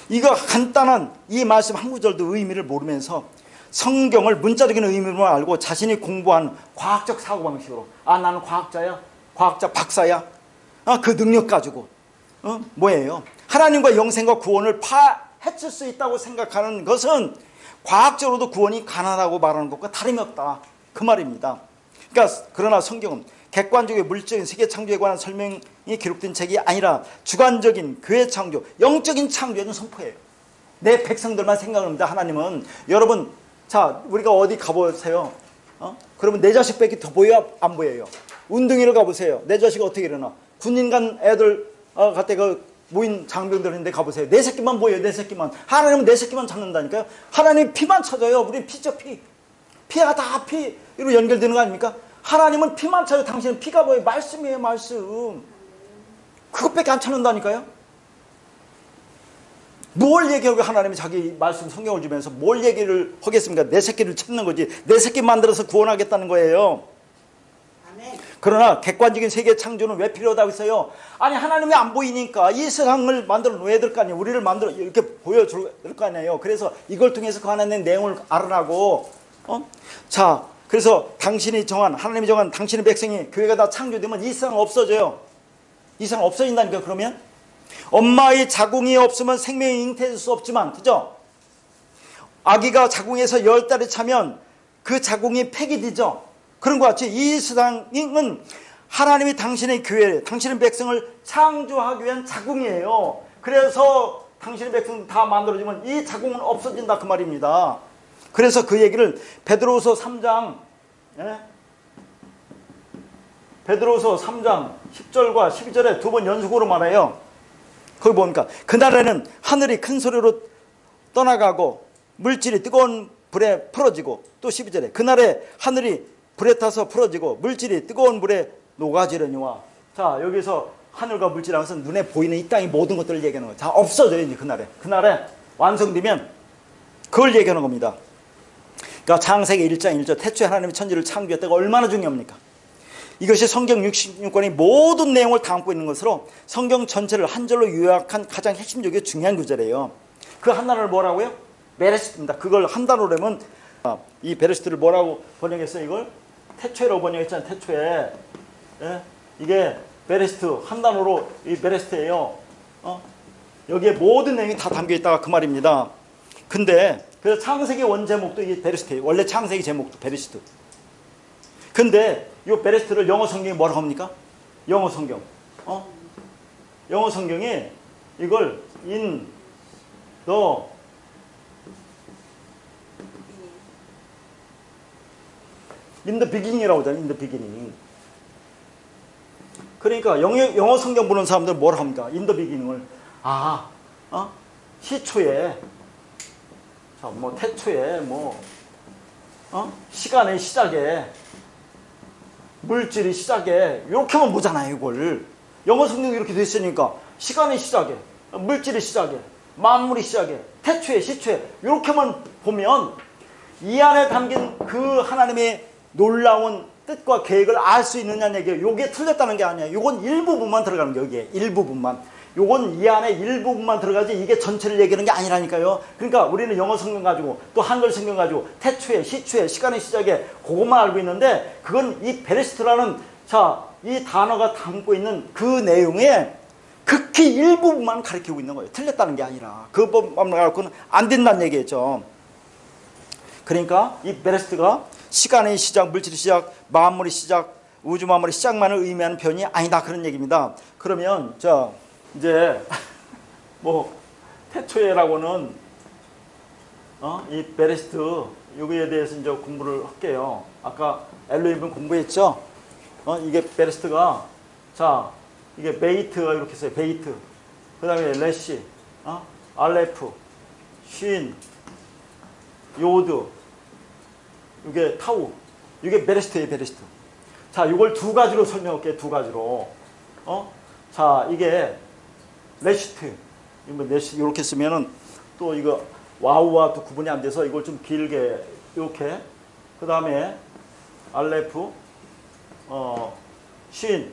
이거 간단한 이 말씀 한 구절도 의미를 모르면서 성경을 문자적인 의미로만 알고 자신이 공부한 과학적 사고방식으로 나는 과학자야, 과학자 박사야, 그 능력 가지고 뭐예요? 하나님과 영생과 구원을 파헤칠 수 있다고 생각하는 것은 과학적으로도 구원이 가능하다고 말하는 것과 다름이 없다 그 말입니다. 그러니까 그러나 성경은 객관적인 물질적인 세계 창조에 관한 설명이 기록된 책이 아니라 주관적인 교회 창조, 영적인 창조의 선포예요. 내 백성들만 생각합니다. 하나님은. 여러분, 자, 우리가 어디 가보세요. 그러면 내 자식밖에 더 보여요? 안 보여요? 운동회를 가보세요. 내 자식 어떻게 일어나? 군인간 애들 같은 그 모인 장병들인데 가보세요. 내 새끼만 보여요. 내 새끼만. 하나님은 내 새끼만 찾는다니까요. 하나님 피만 찾아요. 우리는 피죠, 피. 피가 다 피로 연결되는 거 아닙니까? 하나님은 피만 찾아요. 당신은 피가 뭐예요? 말씀이에요, 말씀. 그것밖에 안 찾는다니까요. 뭘 얘기하고 하나님이 자기 말씀 성경을 주면서 뭘 얘기를 하겠습니까? 내 새끼를 찾는 거지. 내 새끼 만들어서 구원하겠다는 거예요. 아멘. 그러나 객관적인 세계 창조는 왜 필요하다고 했어요? 아니, 하나님이 안 보이니까 이 세상을 만들어 놓아야 될 거 아니에요. 우리를 만들어 이렇게 보여줄 거 아니에요. 그래서 이걸 통해서 그 하나님의 내용을 알아나고 자, 그래서 당신이 정한, 하나님이 정한 당신의 백성이 교회가 다 창조되면 이 세상 없어져요. 이 세상 없어진다니까. 그러면 엄마의 자궁이 없으면 생명이 잉태될 수 없지만, 그죠? 아기가 자궁에서 10달이 차면 그 자궁이 폐기되죠. 그런 것 같이 이 세상은 하나님이 당신의 교회, 당신의 백성을 창조하기 위한 자궁이에요. 그래서 당신의 백성 다 만들어지면 이 자궁은 없어진다 그 말입니다. 그래서 그 얘기를 베드로후서 3장 베드로후서 3장 10절과 12절에 두 번 연속으로 말해요. 거기 보니까 그날에는 하늘이 큰 소리로 떠나가고 물질이 뜨거운 불에 풀어지고, 또 12절에 그날에 하늘이 불에 타서 풀어지고 물질이 뜨거운 불에 녹아지려니와. 자, 여기서 하늘과 물질 하면서 눈에 보이는 이 땅의 모든 것들을 얘기하는 거예요. 다 없어져요. 이제 그날에 완성되면 그걸 얘기하는 겁니다. 그러니까 창세기 1장 1절 태초에 하나님이 천지를 창조했다가 얼마나 중요합니까? 이것이 성경 66권의 모든 내용을 담고 있는 것으로 성경 전체를 한 절로 요약한 가장 핵심적이고 중요한 구절이에요. 그 한 단어를 뭐라고요? 베레시트입니다. 그걸 한 단어로 하면 이 베레시트를 뭐라고 번역했어요? 이걸 태초에라고 번역했잖아요. 태초에. 예? 이게 베레시트 한 단어로 이 베레시트예요. 여기에 모든 내용이 다 담겨 있다가 그 말입니다. 근데 그래서 창세기 원 제목도 이게 베레시트예요. 원래 창세기 제목도 베레시트. 근데 이 베레시트를 영어 성경이 뭐라고 합니까? 영어 성경. 영어 성경이 이걸 in the beginning이라고 하잖아요. in the beginning. 그러니까 영어 성경 보는 사람들은 뭐라 합니까? in the beginning을 시초에, 자, 뭐 태초에, 뭐 시간의 시작에, 물질이 시작에, 이렇게만 보잖아요. 이걸 영어 성경이 이렇게 돼 있으니까 시간의 시작에, 물질의 시작에, 만물의 시작에, 태초에, 시초에 이렇게만 보면 이 안에 담긴 그 하나님의 놀라운 뜻과 계획을 알 수 있느냐는 얘기예요. 이게 틀렸다는 게 아니에요. 이건 일부분만 들어가는 거예요. 여기에 일부분만. 이건 이 안에 일부분만 들어가지 이게 전체를 얘기하는 게 아니라니까요. 그러니까 우리는 영어 성경 가지고 또 한글 성경 가지고 태초에, 시초에, 시간의 시작에 그것만 알고 있는데, 그건 이 베레시트라는 이 단어가 담고 있는 그 내용에 극히 일부분만 가르치고 있는 거예요. 틀렸다는 게 아니라 그 법만 갖고는 안 된다는 얘기겠죠. 그러니까 이 베레시트가 시간의 시작, 물질의 시작, 만물의 시작, 우주 만물의 시작만을 의미하는 표현이 아니다 그런 얘기입니다. 그러면 이제 뭐 태초에라고는 이 베레시트 여기에 대해서 이제 공부를 할게요. 아까 엘로힘은 공부했죠. 이게 베레시트가 이게 베이트가 이렇게 써요. 베이트. 그다음에 레시, 알레프, 쉰, 요드, 이게 타우. 이게 베레시트예요. 베레시트. 자, 이걸 두 가지로 설명할게요. 두 가지로. 이게 레시트. 이렇게 쓰면은 또 이거 와우와 또 구분이 안 돼서 이걸 좀 길게 이렇게. 그 다음에 알레프, 쉰,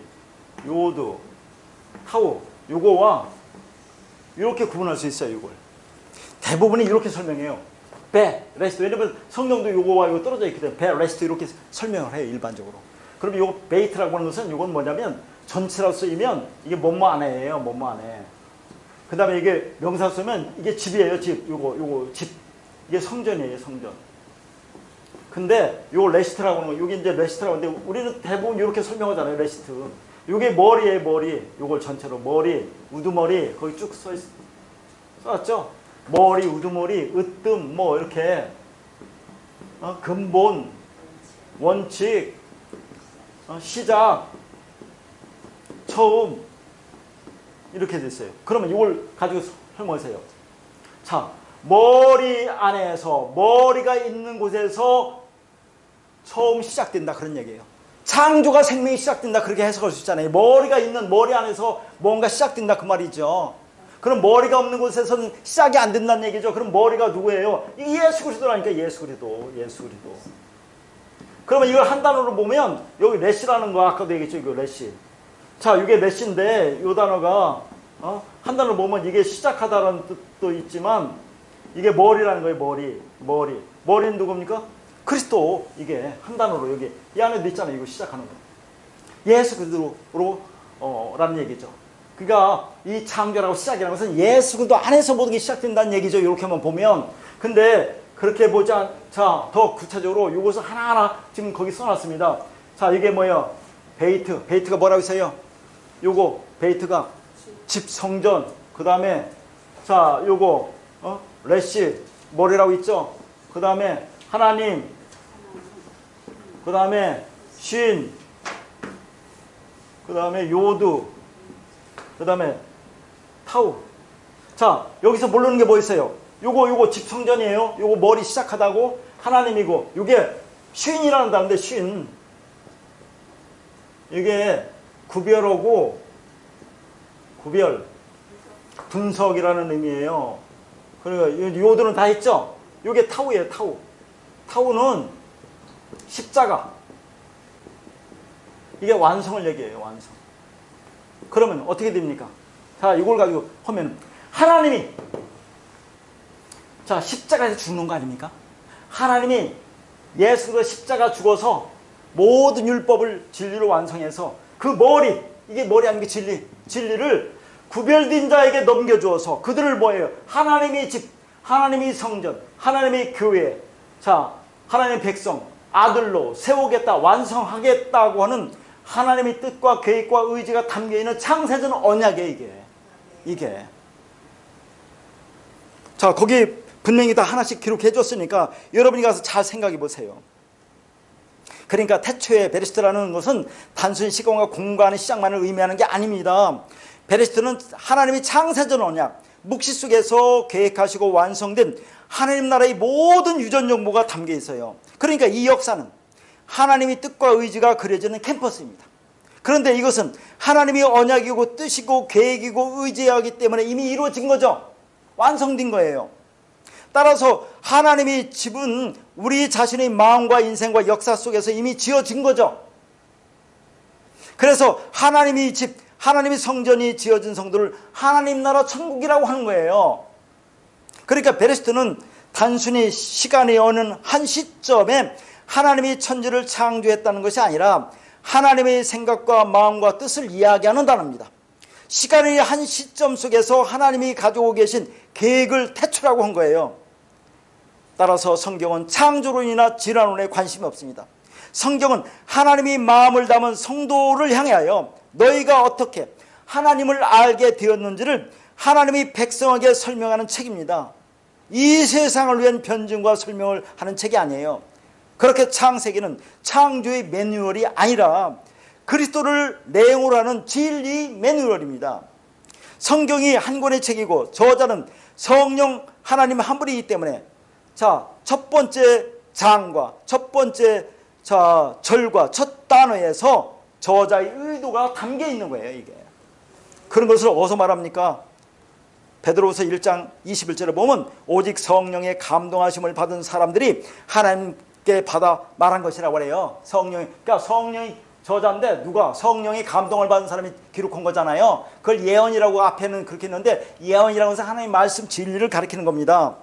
요드, 타우. 요거와 이렇게 구분할 수 있어요. 이걸. 대부분이 이렇게 설명해요. 베, 레스트. 왜냐면 성경도 요거와 요거 떨어져 있기 때문에 베, 레스트 이렇게 설명을 해요. 일반적으로. 그럼 요거 베이트라고 하는 것은 요건 뭐냐면 전체로 쓰이면 이게 뭐뭐 안에예요. 뭐뭐 안에. 그 다음에 이게 명사 쓰면 이게 집이에요. 집. 요거 집. 이게 성전이에요. 성전. 근데 요거 레시트라고 하는 거, 요게 이제 레시트라고 하는데 우리는 대부분 이렇게 설명하잖아요. 레시트. 요게 머리예요. 머리. 요걸 전체로 머리, 우두머리 거기 쭉 써있죠. 머리, 우두머리, 으뜸, 뭐 이렇게 근본, 원칙, 시작, 처음 이렇게 됐어요. 그러면 이걸 가지고 설명하세요. 자, 머리 안에서, 머리가 있는 곳에서 처음 시작된다 그런 얘기예요. 창조가 생명이 시작된다 그렇게 해석할 수 있잖아요. 머리가 있는 머리 안에서 뭔가 시작된다 그 말이죠. 그럼 머리가 없는 곳에서는 시작이 안 된다는 얘기죠. 그럼 머리가 누구예요? 예수 그리스도라니까. 예수 그리스도. 그러면 이걸 한 단어로 보면 여기 레시라는 거 아까도 얘기했죠. 이거 레시. 자, 이게 레시인데 이 단어가 한 단어로 보면 이게 시작하다라는 뜻도 있지만 이게 머리라는 거예요. 머리는 누굽니까? 그리스도. 이게 한 단어로 여기 이 안에도 있잖아요. 이거 시작하는 거. 예수 그리스도로 라는 얘기죠. 그러니까 이 창조라고 시작이라는 것은 예수 그리스도 안에서 모든 게 시작된다는 얘기죠. 이렇게만 보면. 근데 그렇게 보자. 자, 더 구체적으로 이것을 하나하나 지금 거기 써놨습니다. 자, 이게 뭐예요? 베이트. 베이트가 뭐라고 있어요? 요거 베이트가 집 성전. 그 다음에 자, 요거 레시 뭐라고 있죠? 그 다음에 하나님. 그 다음에 신. 그 다음에 요드. 그 다음에 타우. 자, 여기서 모르는 게 뭐 있어요? 요거 집성전이에요. 요거 머리 시작하다고 하나님이고, 요게 쉰이라는 단어인데, 쉰. 이게 구별하고, 구별, 분석이라는 의미예요. 그러니까 요들은 다 했죠? 요게 타우예요, 타우. 타우는 십자가. 이게 완성을 얘기해요, 완성. 그러면 어떻게 됩니까? 자, 이걸 가지고 하면 하나님이 자, 십자가에서 죽는 거 아닙니까? 하나님이 예수 그리스도 십자가 죽어서 모든 율법을 진리로 완성해서 그 머리, 이게 머리 아닌 게 진리를 구별된 자에게 넘겨주어서 그들을 뭐예요? 하나님의 집, 하나님의 성전, 하나님의 교회, 자, 하나님의 백성, 아들로 세우겠다, 완성하겠다고 하는 하나님의 뜻과 계획과 의지가 담겨있는 창세전 언약이에요, 이게. 자, 거기 분명히 다 하나씩 기록해 줬으니까 여러분이 가서 잘 생각해 보세요. 그러니까 태초에 베레시트라는 것은 단순히 시간과 공간의 시작만을 의미하는 게 아닙니다. 베레시트는 하나님의 창세전 언약, 묵시 속에서 계획하시고 완성된 하나님 나라의 모든 유전 정보가 담겨 있어요. 그러니까 이 역사는 하나님의 뜻과 의지가 그려지는 캠퍼스입니다. 그런데 이것은 하나님의 언약이고 뜻이고 계획이고 의지하기 때문에 이미 이루어진 거죠. 완성된 거예요. 따라서 하나님의 집은 우리 자신의 마음과 인생과 역사 속에서 이미 지어진 거죠. 그래서 하나님의 집, 하나님의 성전이 지어진 성도를 하나님 나라 천국이라고 하는 거예요. 그러니까 베레시트는 단순히 시간의 어느 한 시점에 하나님이 천지를 창조했다는 것이 아니라 하나님의 생각과 마음과 뜻을 이야기하는 단어입니다. 시간의 한 시점 속에서 하나님이 가지고 계신 계획을 태초라고 한 거예요. 따라서 성경은 창조론이나 질환론에 관심이 없습니다. 성경은 하나님이 마음을 담은 성도를 향하여 너희가 어떻게 하나님을 알게 되었는지를 하나님이 백성에게 설명하는 책입니다. 이 세상을 위한 변증과 설명을 하는 책이 아니에요. 그렇게 창세기는 창조의 매뉴얼이 아니라 그리스도를 내용으로 하는 진리 매뉴얼입니다. 성경이 한 권의 책이고 저자는 성령 하나님 한 분이기 때문에 자, 첫 번째 장과 첫 번째 절과 첫 단어에서 저자의 의도가 담겨 있는 거예요, 이게. 그런 것을 어디서 말합니까? 베드로후서 1장 21절에 보면 오직 성령의 감동하심을 받은 사람들이 하나님께 받아 말한 것이라고 해요. 그러니까 성령이 저자인데 누가 성령의 감동을 받은 사람이 기록한 거잖아요. 그걸 예언이라고 앞에는 그렇게 했는데 예언이라고 해서 하나님의 말씀 진리를 가리키는 겁니다.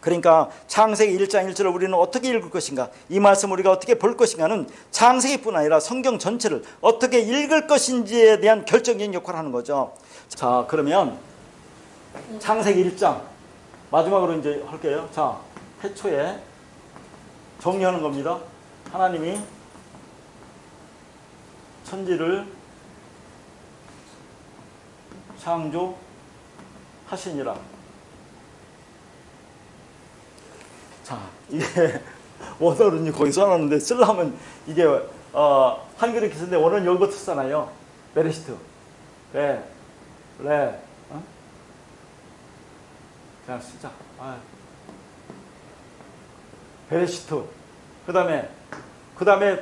그러니까 창세기 1장 1절을 우리는 어떻게 읽을 것인가, 이 말씀 우리가 어떻게 볼 것인가는 창세기뿐 아니라 성경 전체를 어떻게 읽을 것인지에 대한 결정적인 역할을 하는 거죠. 자, 그러면 창세기 1장 마지막으로 이제 할게요. 자, 태초에 정리하는 겁니다. 하나님이 천지를 창조하시니라. 자, 이게 원어는 거기 써놨는데 쓰려면 이게 한글에 쓰는데 원어는 여기부터 쓰잖아요. 베레시트, 레, 그냥 쓰자. 베레시트. 그 다음에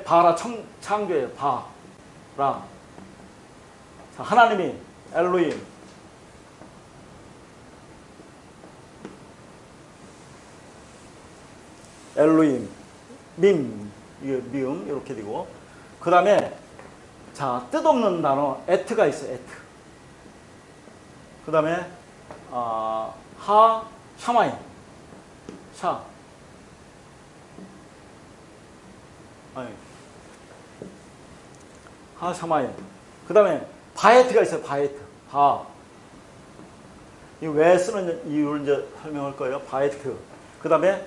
바라 창조예요. 바라. 자, 하나님이 엘로힘. 엘로힘, 이게 미음 이렇게 되고, 그 다음에 자, 뜻없는 단어 에트가 있어요. 에트. 그 다음에 샤마임, 샤마임. 그 다음에 바에트가 있어요. 바에트. 이 왜 쓰는 이유를 이제 설명할 거예요. 바에트. 그 다음에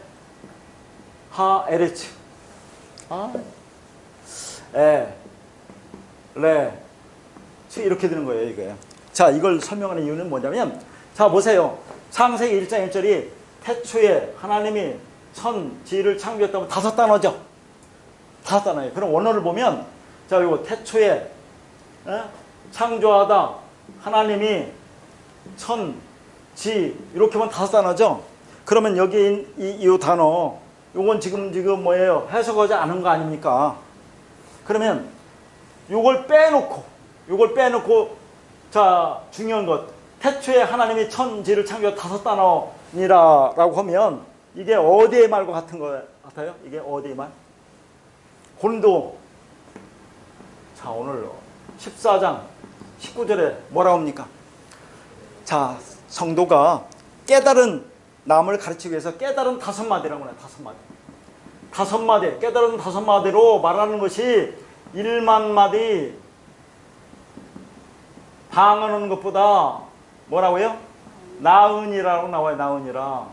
하에레츠. 이렇게 되는 거예요, 이게. 자, 이걸 설명하는 이유는 뭐냐면, 자, 보세요. 창세기 1장 1절이 태초에 하나님이 천지를 창조했다면 다섯 단어죠. 다섯 단어예요. 그럼 원어를 보면, 자, 이거 태초에 창조하다 하나님이 천지 이렇게 보면 다섯 단어죠. 그러면 여기 이 단어, 요건 지금 뭐예요? 해석하지 않은 거 아닙니까? 그러면 요걸 빼놓고 자, 중요한 것. 태초에 하나님이 천지를 창조한 다섯 단어니라라고 하면 이게 어디의 말과 같은 거 같아요? 이게 어디의 말? 고린도. 자, 오늘 14장 19절에 뭐라고 합니까? 자, 성도가 깨달은 남을 가르치기 위해서 깨달은 다섯 마디라고 해요. 다섯 마디. 깨달은 다섯 마디로 말하는 것이 1만 마디 방언하는 것보다 뭐라고요? 나으니라고 나와요. 나으니라.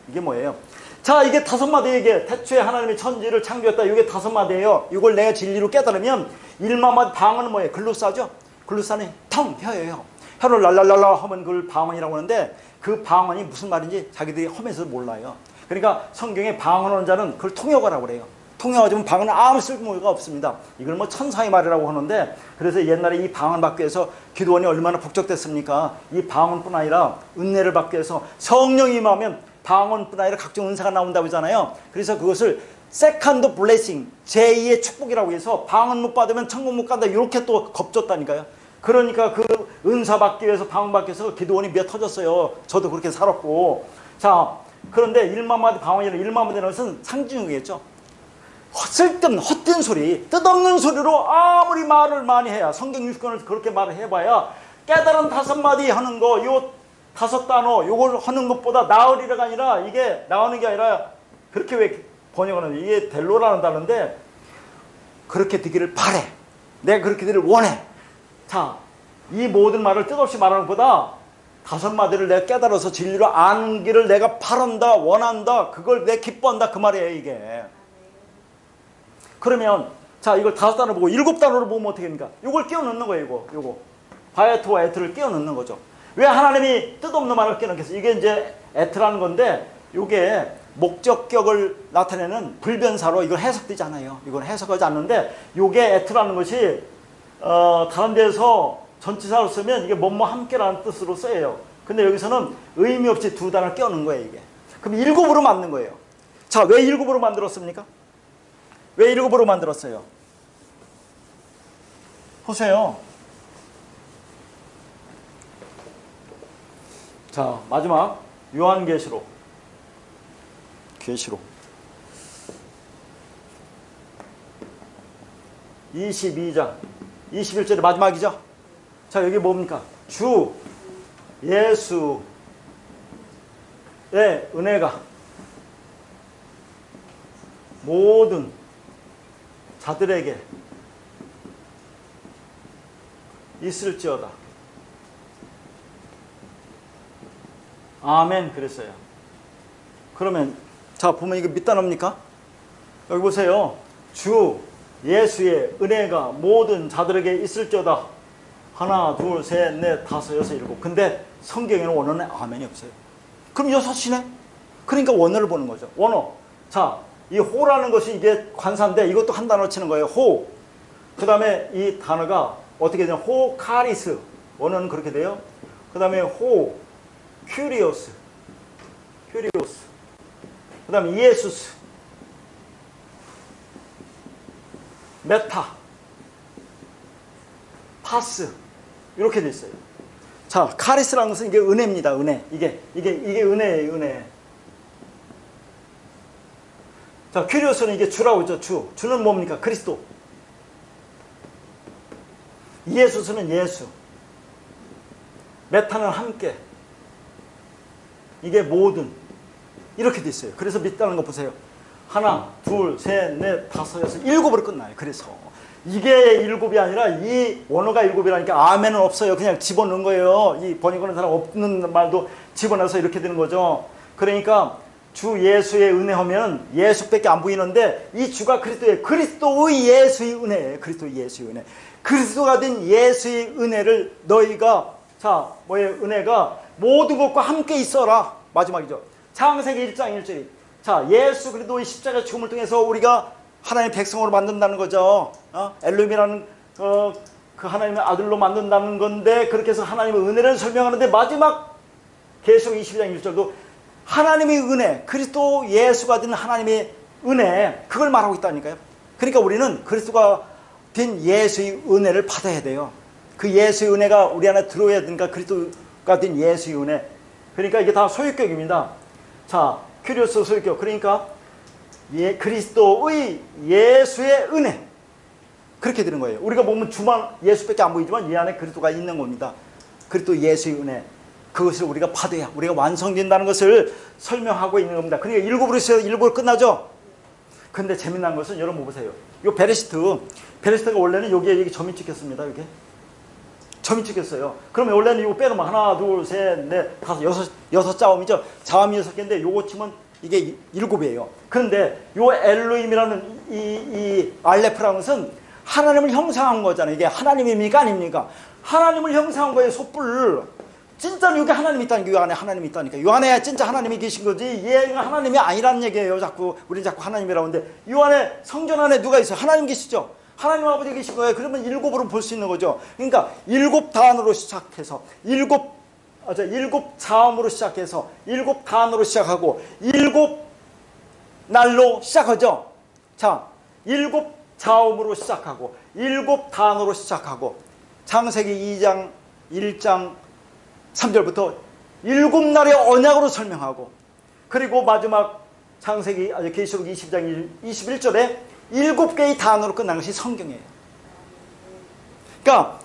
이게 뭐예요? 자, 이게 다섯 마디에게 태초에 하나님이 천지를 창조했다. 이게 다섯 마디예요. 이걸 내가 진리로 깨달으면 1만 마디 방언은 뭐예요? 글로사죠? 글로사는 혀예요. 혀를 랄랄랄라 하면 그걸 방언이라고 하는데 그 방언이 무슨 말인지 자기들이 하면서 몰라요. 그러니까 성경에 방언하는 자는 그걸 통역하라고 그래요. 통역하지만 방언은 아무 쓸모가 없습니다. 이걸 뭐 천사의 말이라고 하는데, 그래서 옛날에 이 방언 받기 위해서 기도원이 얼마나 북적댔습니까? 이 방언뿐 아니라 은혜를 받기 위해서 성령이 임하면 방언뿐 아니라 각종 은사가 나온다고 하잖아요. 그래서 그것을 세컨드 블레싱, 제2의 축복이라고 해서 방언 못 받으면 천국 못 간다, 이렇게 또 겁줬다니까요. 그러니까 그 은사 받기 위해서 방언 받기 위해서 기도원이 몇 터졌어요. 저도 그렇게 살았고. 자, 그런데 1만 마디 방언이라는 1만 마디라는 것은 상징이겠죠. 쓸데없는 헛된 소리, 뜻없는 소리로 아무리 말을 많이 해야, 성경 60권을 그렇게 말을 해봐야 깨달은 다섯 마디 하는 거, 요 다섯 단어 요걸 하는 것보다 나으리라가 아니라, 이게 나오는 게 아니라, 그렇게 왜 번역하는, 이게 델로라는 단어인데, 그렇게 되기를 바래. 내가 그렇게 되기를 원해. 자, 이 모든 말을 뜻없이 말하는 것보다 다섯 마디를 내가 깨달아서 진리로 아는 길을 내가 바란다, 원한다, 그걸 내가 기뻐한다, 그 말이에요, 이게. 그러면 자, 이걸 다섯 단어를 보고 일곱 단어를 보면 어떻게 됩니까? 이걸 끼워 넣는 거예요. 요거 바에토와 에트를 끼워 넣는 거죠. 왜 하나님이 뜻없는 말을 끼워 넣겠어요? 이게 이제 에트라는 건데, 이게 목적격을 나타내는 불변사로 이걸 해석되지 않아요. 이건 해석하지 않는데, 이게 에트라는 것이 다른 데서 전치사로 쓰면 이게 뭐뭐 함께라는 뜻으로 쓰여요. 근데 여기서는 의미 없이 두 단어를 끼워 넣은 거예요, 이게. 그럼 일곱으로 만든 거예요. 자, 왜 일곱으로 만들었습니까? 왜 일곱으로 만들었어요? 보세요. 자, 마지막 요한계시록 22장 21절의 마지막이죠. 자, 여기 뭡니까? 주 예수의 은혜가 모든 자들에게 있을지어다. 아멘. 그랬어요. 그러면 자, 보면 이거 몇 단어입니까? 여기 보세요. 주 예수의 은혜가 모든 자들에게 있을지어다. 하나, 둘, 셋, 넷, 다섯, 여섯, 일곱. 근데 성경에는 원어는 아멘이 없어요. 그럼 여섯이네? 그러니까 원어를 보는 거죠. 원어. 자, 이 호라는 것이 이게 관사인데, 이것도 한 단어 치는 거예요. 호. 그 다음에 이 단어가 어떻게 되냐? 호 카리스. 원어는 그렇게 돼요. 그 다음에 호 큐리오스. 그 다음에 이에수스. 메타. 파스. 이렇게 돼 있어요. 자, 카리스라는 것은 이게 은혜입니다. 은혜. 이게 은혜예요. 은혜. 자, 큐리오스는 이게 주라고 했죠. 주는 뭡니까? 그리스도. 이에수스는 예수. 메타는 함께. 이게 모든. 이렇게 돼 있어요. 그래서 믿다는 거 보세요. 하나, 둘, 셋, 넷, 다섯, 여섯, 일곱으로 끝나요. 그래서 이게 일곱이 아니라 이 원어가 일곱이라니까 아멘은 없어요. 그냥 집어넣은 거예요. 이 번역하는 사람 없는 말도 집어넣어서 이렇게 되는 거죠. 그러니까 주 예수의 은혜 하면 예수밖에 안 보이는데 이 주가 그리스도의 예수의 은혜예요. 그리스도의 예수의 은혜. 그리스도가 된 예수의 은혜를 너희가 은혜가 모든 것과 함께 있어라. 마지막이죠. 창세기 1장 1절이 예수 그리스도의 십자가 죽음을 통해서 우리가 하나님의 백성으로 만든다는 거죠. 엘룸이라는 그 하나님의 아들로 만든다는 건데, 그렇게 해서 하나님의 은혜를 설명하는데 마지막 계시록 22장 1절도 하나님의 은혜, 그리스도 예수가 된 하나님의 은혜, 그걸 말하고 있다니까요. 그러니까 우리는 그리스도가 된 예수의 은혜를 받아야 돼요. 그 예수의 은혜가 우리 안에 들어야 되니까 그리스도가 된 예수의 은혜. 그러니까 이게 다 소유격입니다. 큐리오스 소유격. 그러니까 그리스도의 예수의 은혜. 그렇게 되는 거예요. 우리가 보면 주만 예수밖에 안 보이지만 이 안에 그리스도가 있는 겁니다. 그리스도 예수의 은혜. 그것을 우리가 받아야 우리가 완성된다는 것을 설명하고 있는 겁니다. 그러니까 일곱으로 시작해서 일곱으로 끝나죠. 근데 재미난 것은 여러분 보세요. 요 베레시트가 원래는 여기에 점이 찍혔습니다. 이렇게 점이 찍혔어요. 그러면 원래는 이거 빼놓으면 하나, 둘, 셋, 넷, 다섯, 여섯 자음이죠. 자음이 6개인데 요거 치면 이게 7이에요. 그런데 요 엘로힘이라는 이 알레프라는 것은 하나님을 형상한 거잖아요. 이게 하나님입니까 아닙니까? 하나님을 형상한 거예요. 촛불. 진짜로 여기 하나님이 있다니까. 요 안에 하나님이 있다니까. 요 안에 진짜 하나님이 계신 거지 얘가 하나님이 아니라는 얘기예요. 우리는 자꾸 하나님이라고 하는데 요 안에 성전 안에 누가 있어요? 하나님 계시죠? 하나님 아버지 계신 거예요. 그러면 일곱으로 볼 수 있는 거죠. 그러니까 일곱 단으로 시작해서 일곱 자음으로 시작해서 일곱 단으로 시작하고 일곱 날로 시작하죠. 일곱 자음으로 시작하고 일곱 단어로 시작하고 창세기 2장 1장 3절부터 일곱 날의 언약으로 설명하고, 그리고 마지막 계시록 20장 21절에 일곱 개의 단어로 끝난 것이 성경이에요. 그러니까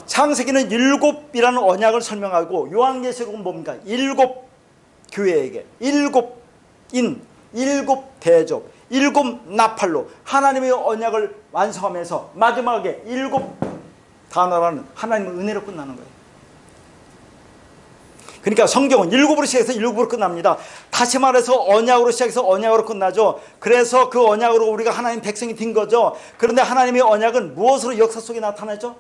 창세기는 일곱이라는 언약을 설명하고 요한계시록은 뭡니까? 일곱 교회에게 일곱 일곱 대접, 일곱 나팔로 하나님의 언약을 완성하면서 마지막에 일곱 단어라는 하나님의 은혜로 끝나는 거예요. 그러니까 성경은 일곱으로 시작해서 일곱으로 끝납니다. 다시 말해서 언약으로 시작해서 언약으로 끝나죠. 그래서 그 언약으로 우리가 하나님 백성이 된 거죠. 그런데 하나님의 언약은 무엇으로 역사 속에 나타나죠?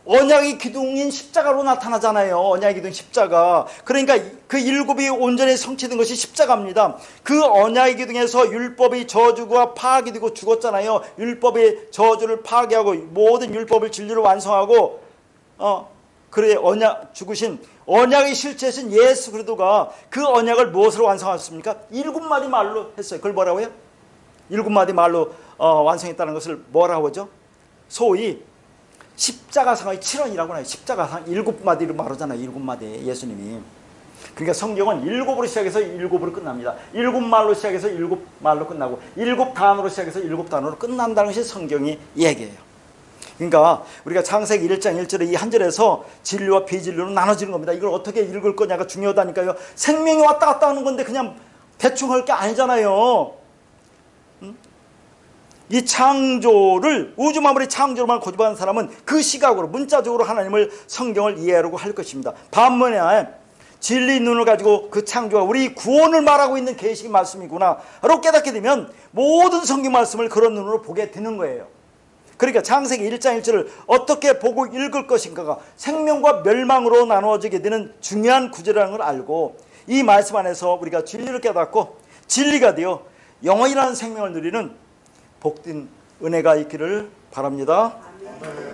언약의 기둥인 십자가로 나타나잖아요. 언약의 기둥 십자가. 그러니까 그 일곱이 온전히 성취된 것이 십자가입니다. 그 언약의 기둥에서 율법의 저주가 파괴되고 죽었잖아요. 율법의 저주를 파괴하고 모든 율법을 진리로 완성하고 그래 죽으신 언약의 실체신 예수 그리스도가 그 언약을 무엇으로 완성하셨습니까? 일곱 마디 말로 했어요. 그걸 뭐라고요? 일곱 마디 말로 완성했다는 것을 뭐라고 하죠? 소위 십자가상의 7원이라고 해요. 십자가상 일곱 마디로 말하잖아요. 일곱 마디 예수님이. 그러니까 성경은 일곱으로 시작해서 일곱으로 끝납니다. 일곱 말로 시작해서 일곱 말로 끝나고 일곱 단어로 시작해서 일곱 단어로 끝난다는 것이 성경이 얘기해요. 그러니까 우리가 창세기 1장 1절에 이 한 절에서 진리와 비진리로 나눠지는 겁니다. 이걸 어떻게 읽을 거냐가 중요하다니까요. 생명이 왔다 갔다 하는 건데 그냥 대충 할 게 아니잖아요. 이 창조를, 우주 만물의 창조로만 고집하는 사람은 그 시각으로 문자적으로 하나님을, 성경을 이해하려고 할 것입니다. 반면에 진리의 눈을 가지고 그 창조가 우리 구원을 말하고 있는 계시의 말씀이구나 라고 깨닫게 되면 모든 성경 말씀을 그런 눈으로 보게 되는 거예요. 그러니까 창세기 1장 1절을 어떻게 보고 읽을 것인가가 생명과 멸망으로 나누어지게 되는 중요한 구절이라는 걸 알고 이 말씀 안에서 우리가 진리를 깨닫고 진리가 되어 영원이라는 생명을 누리는 복된 은혜가 있기를 바랍니다.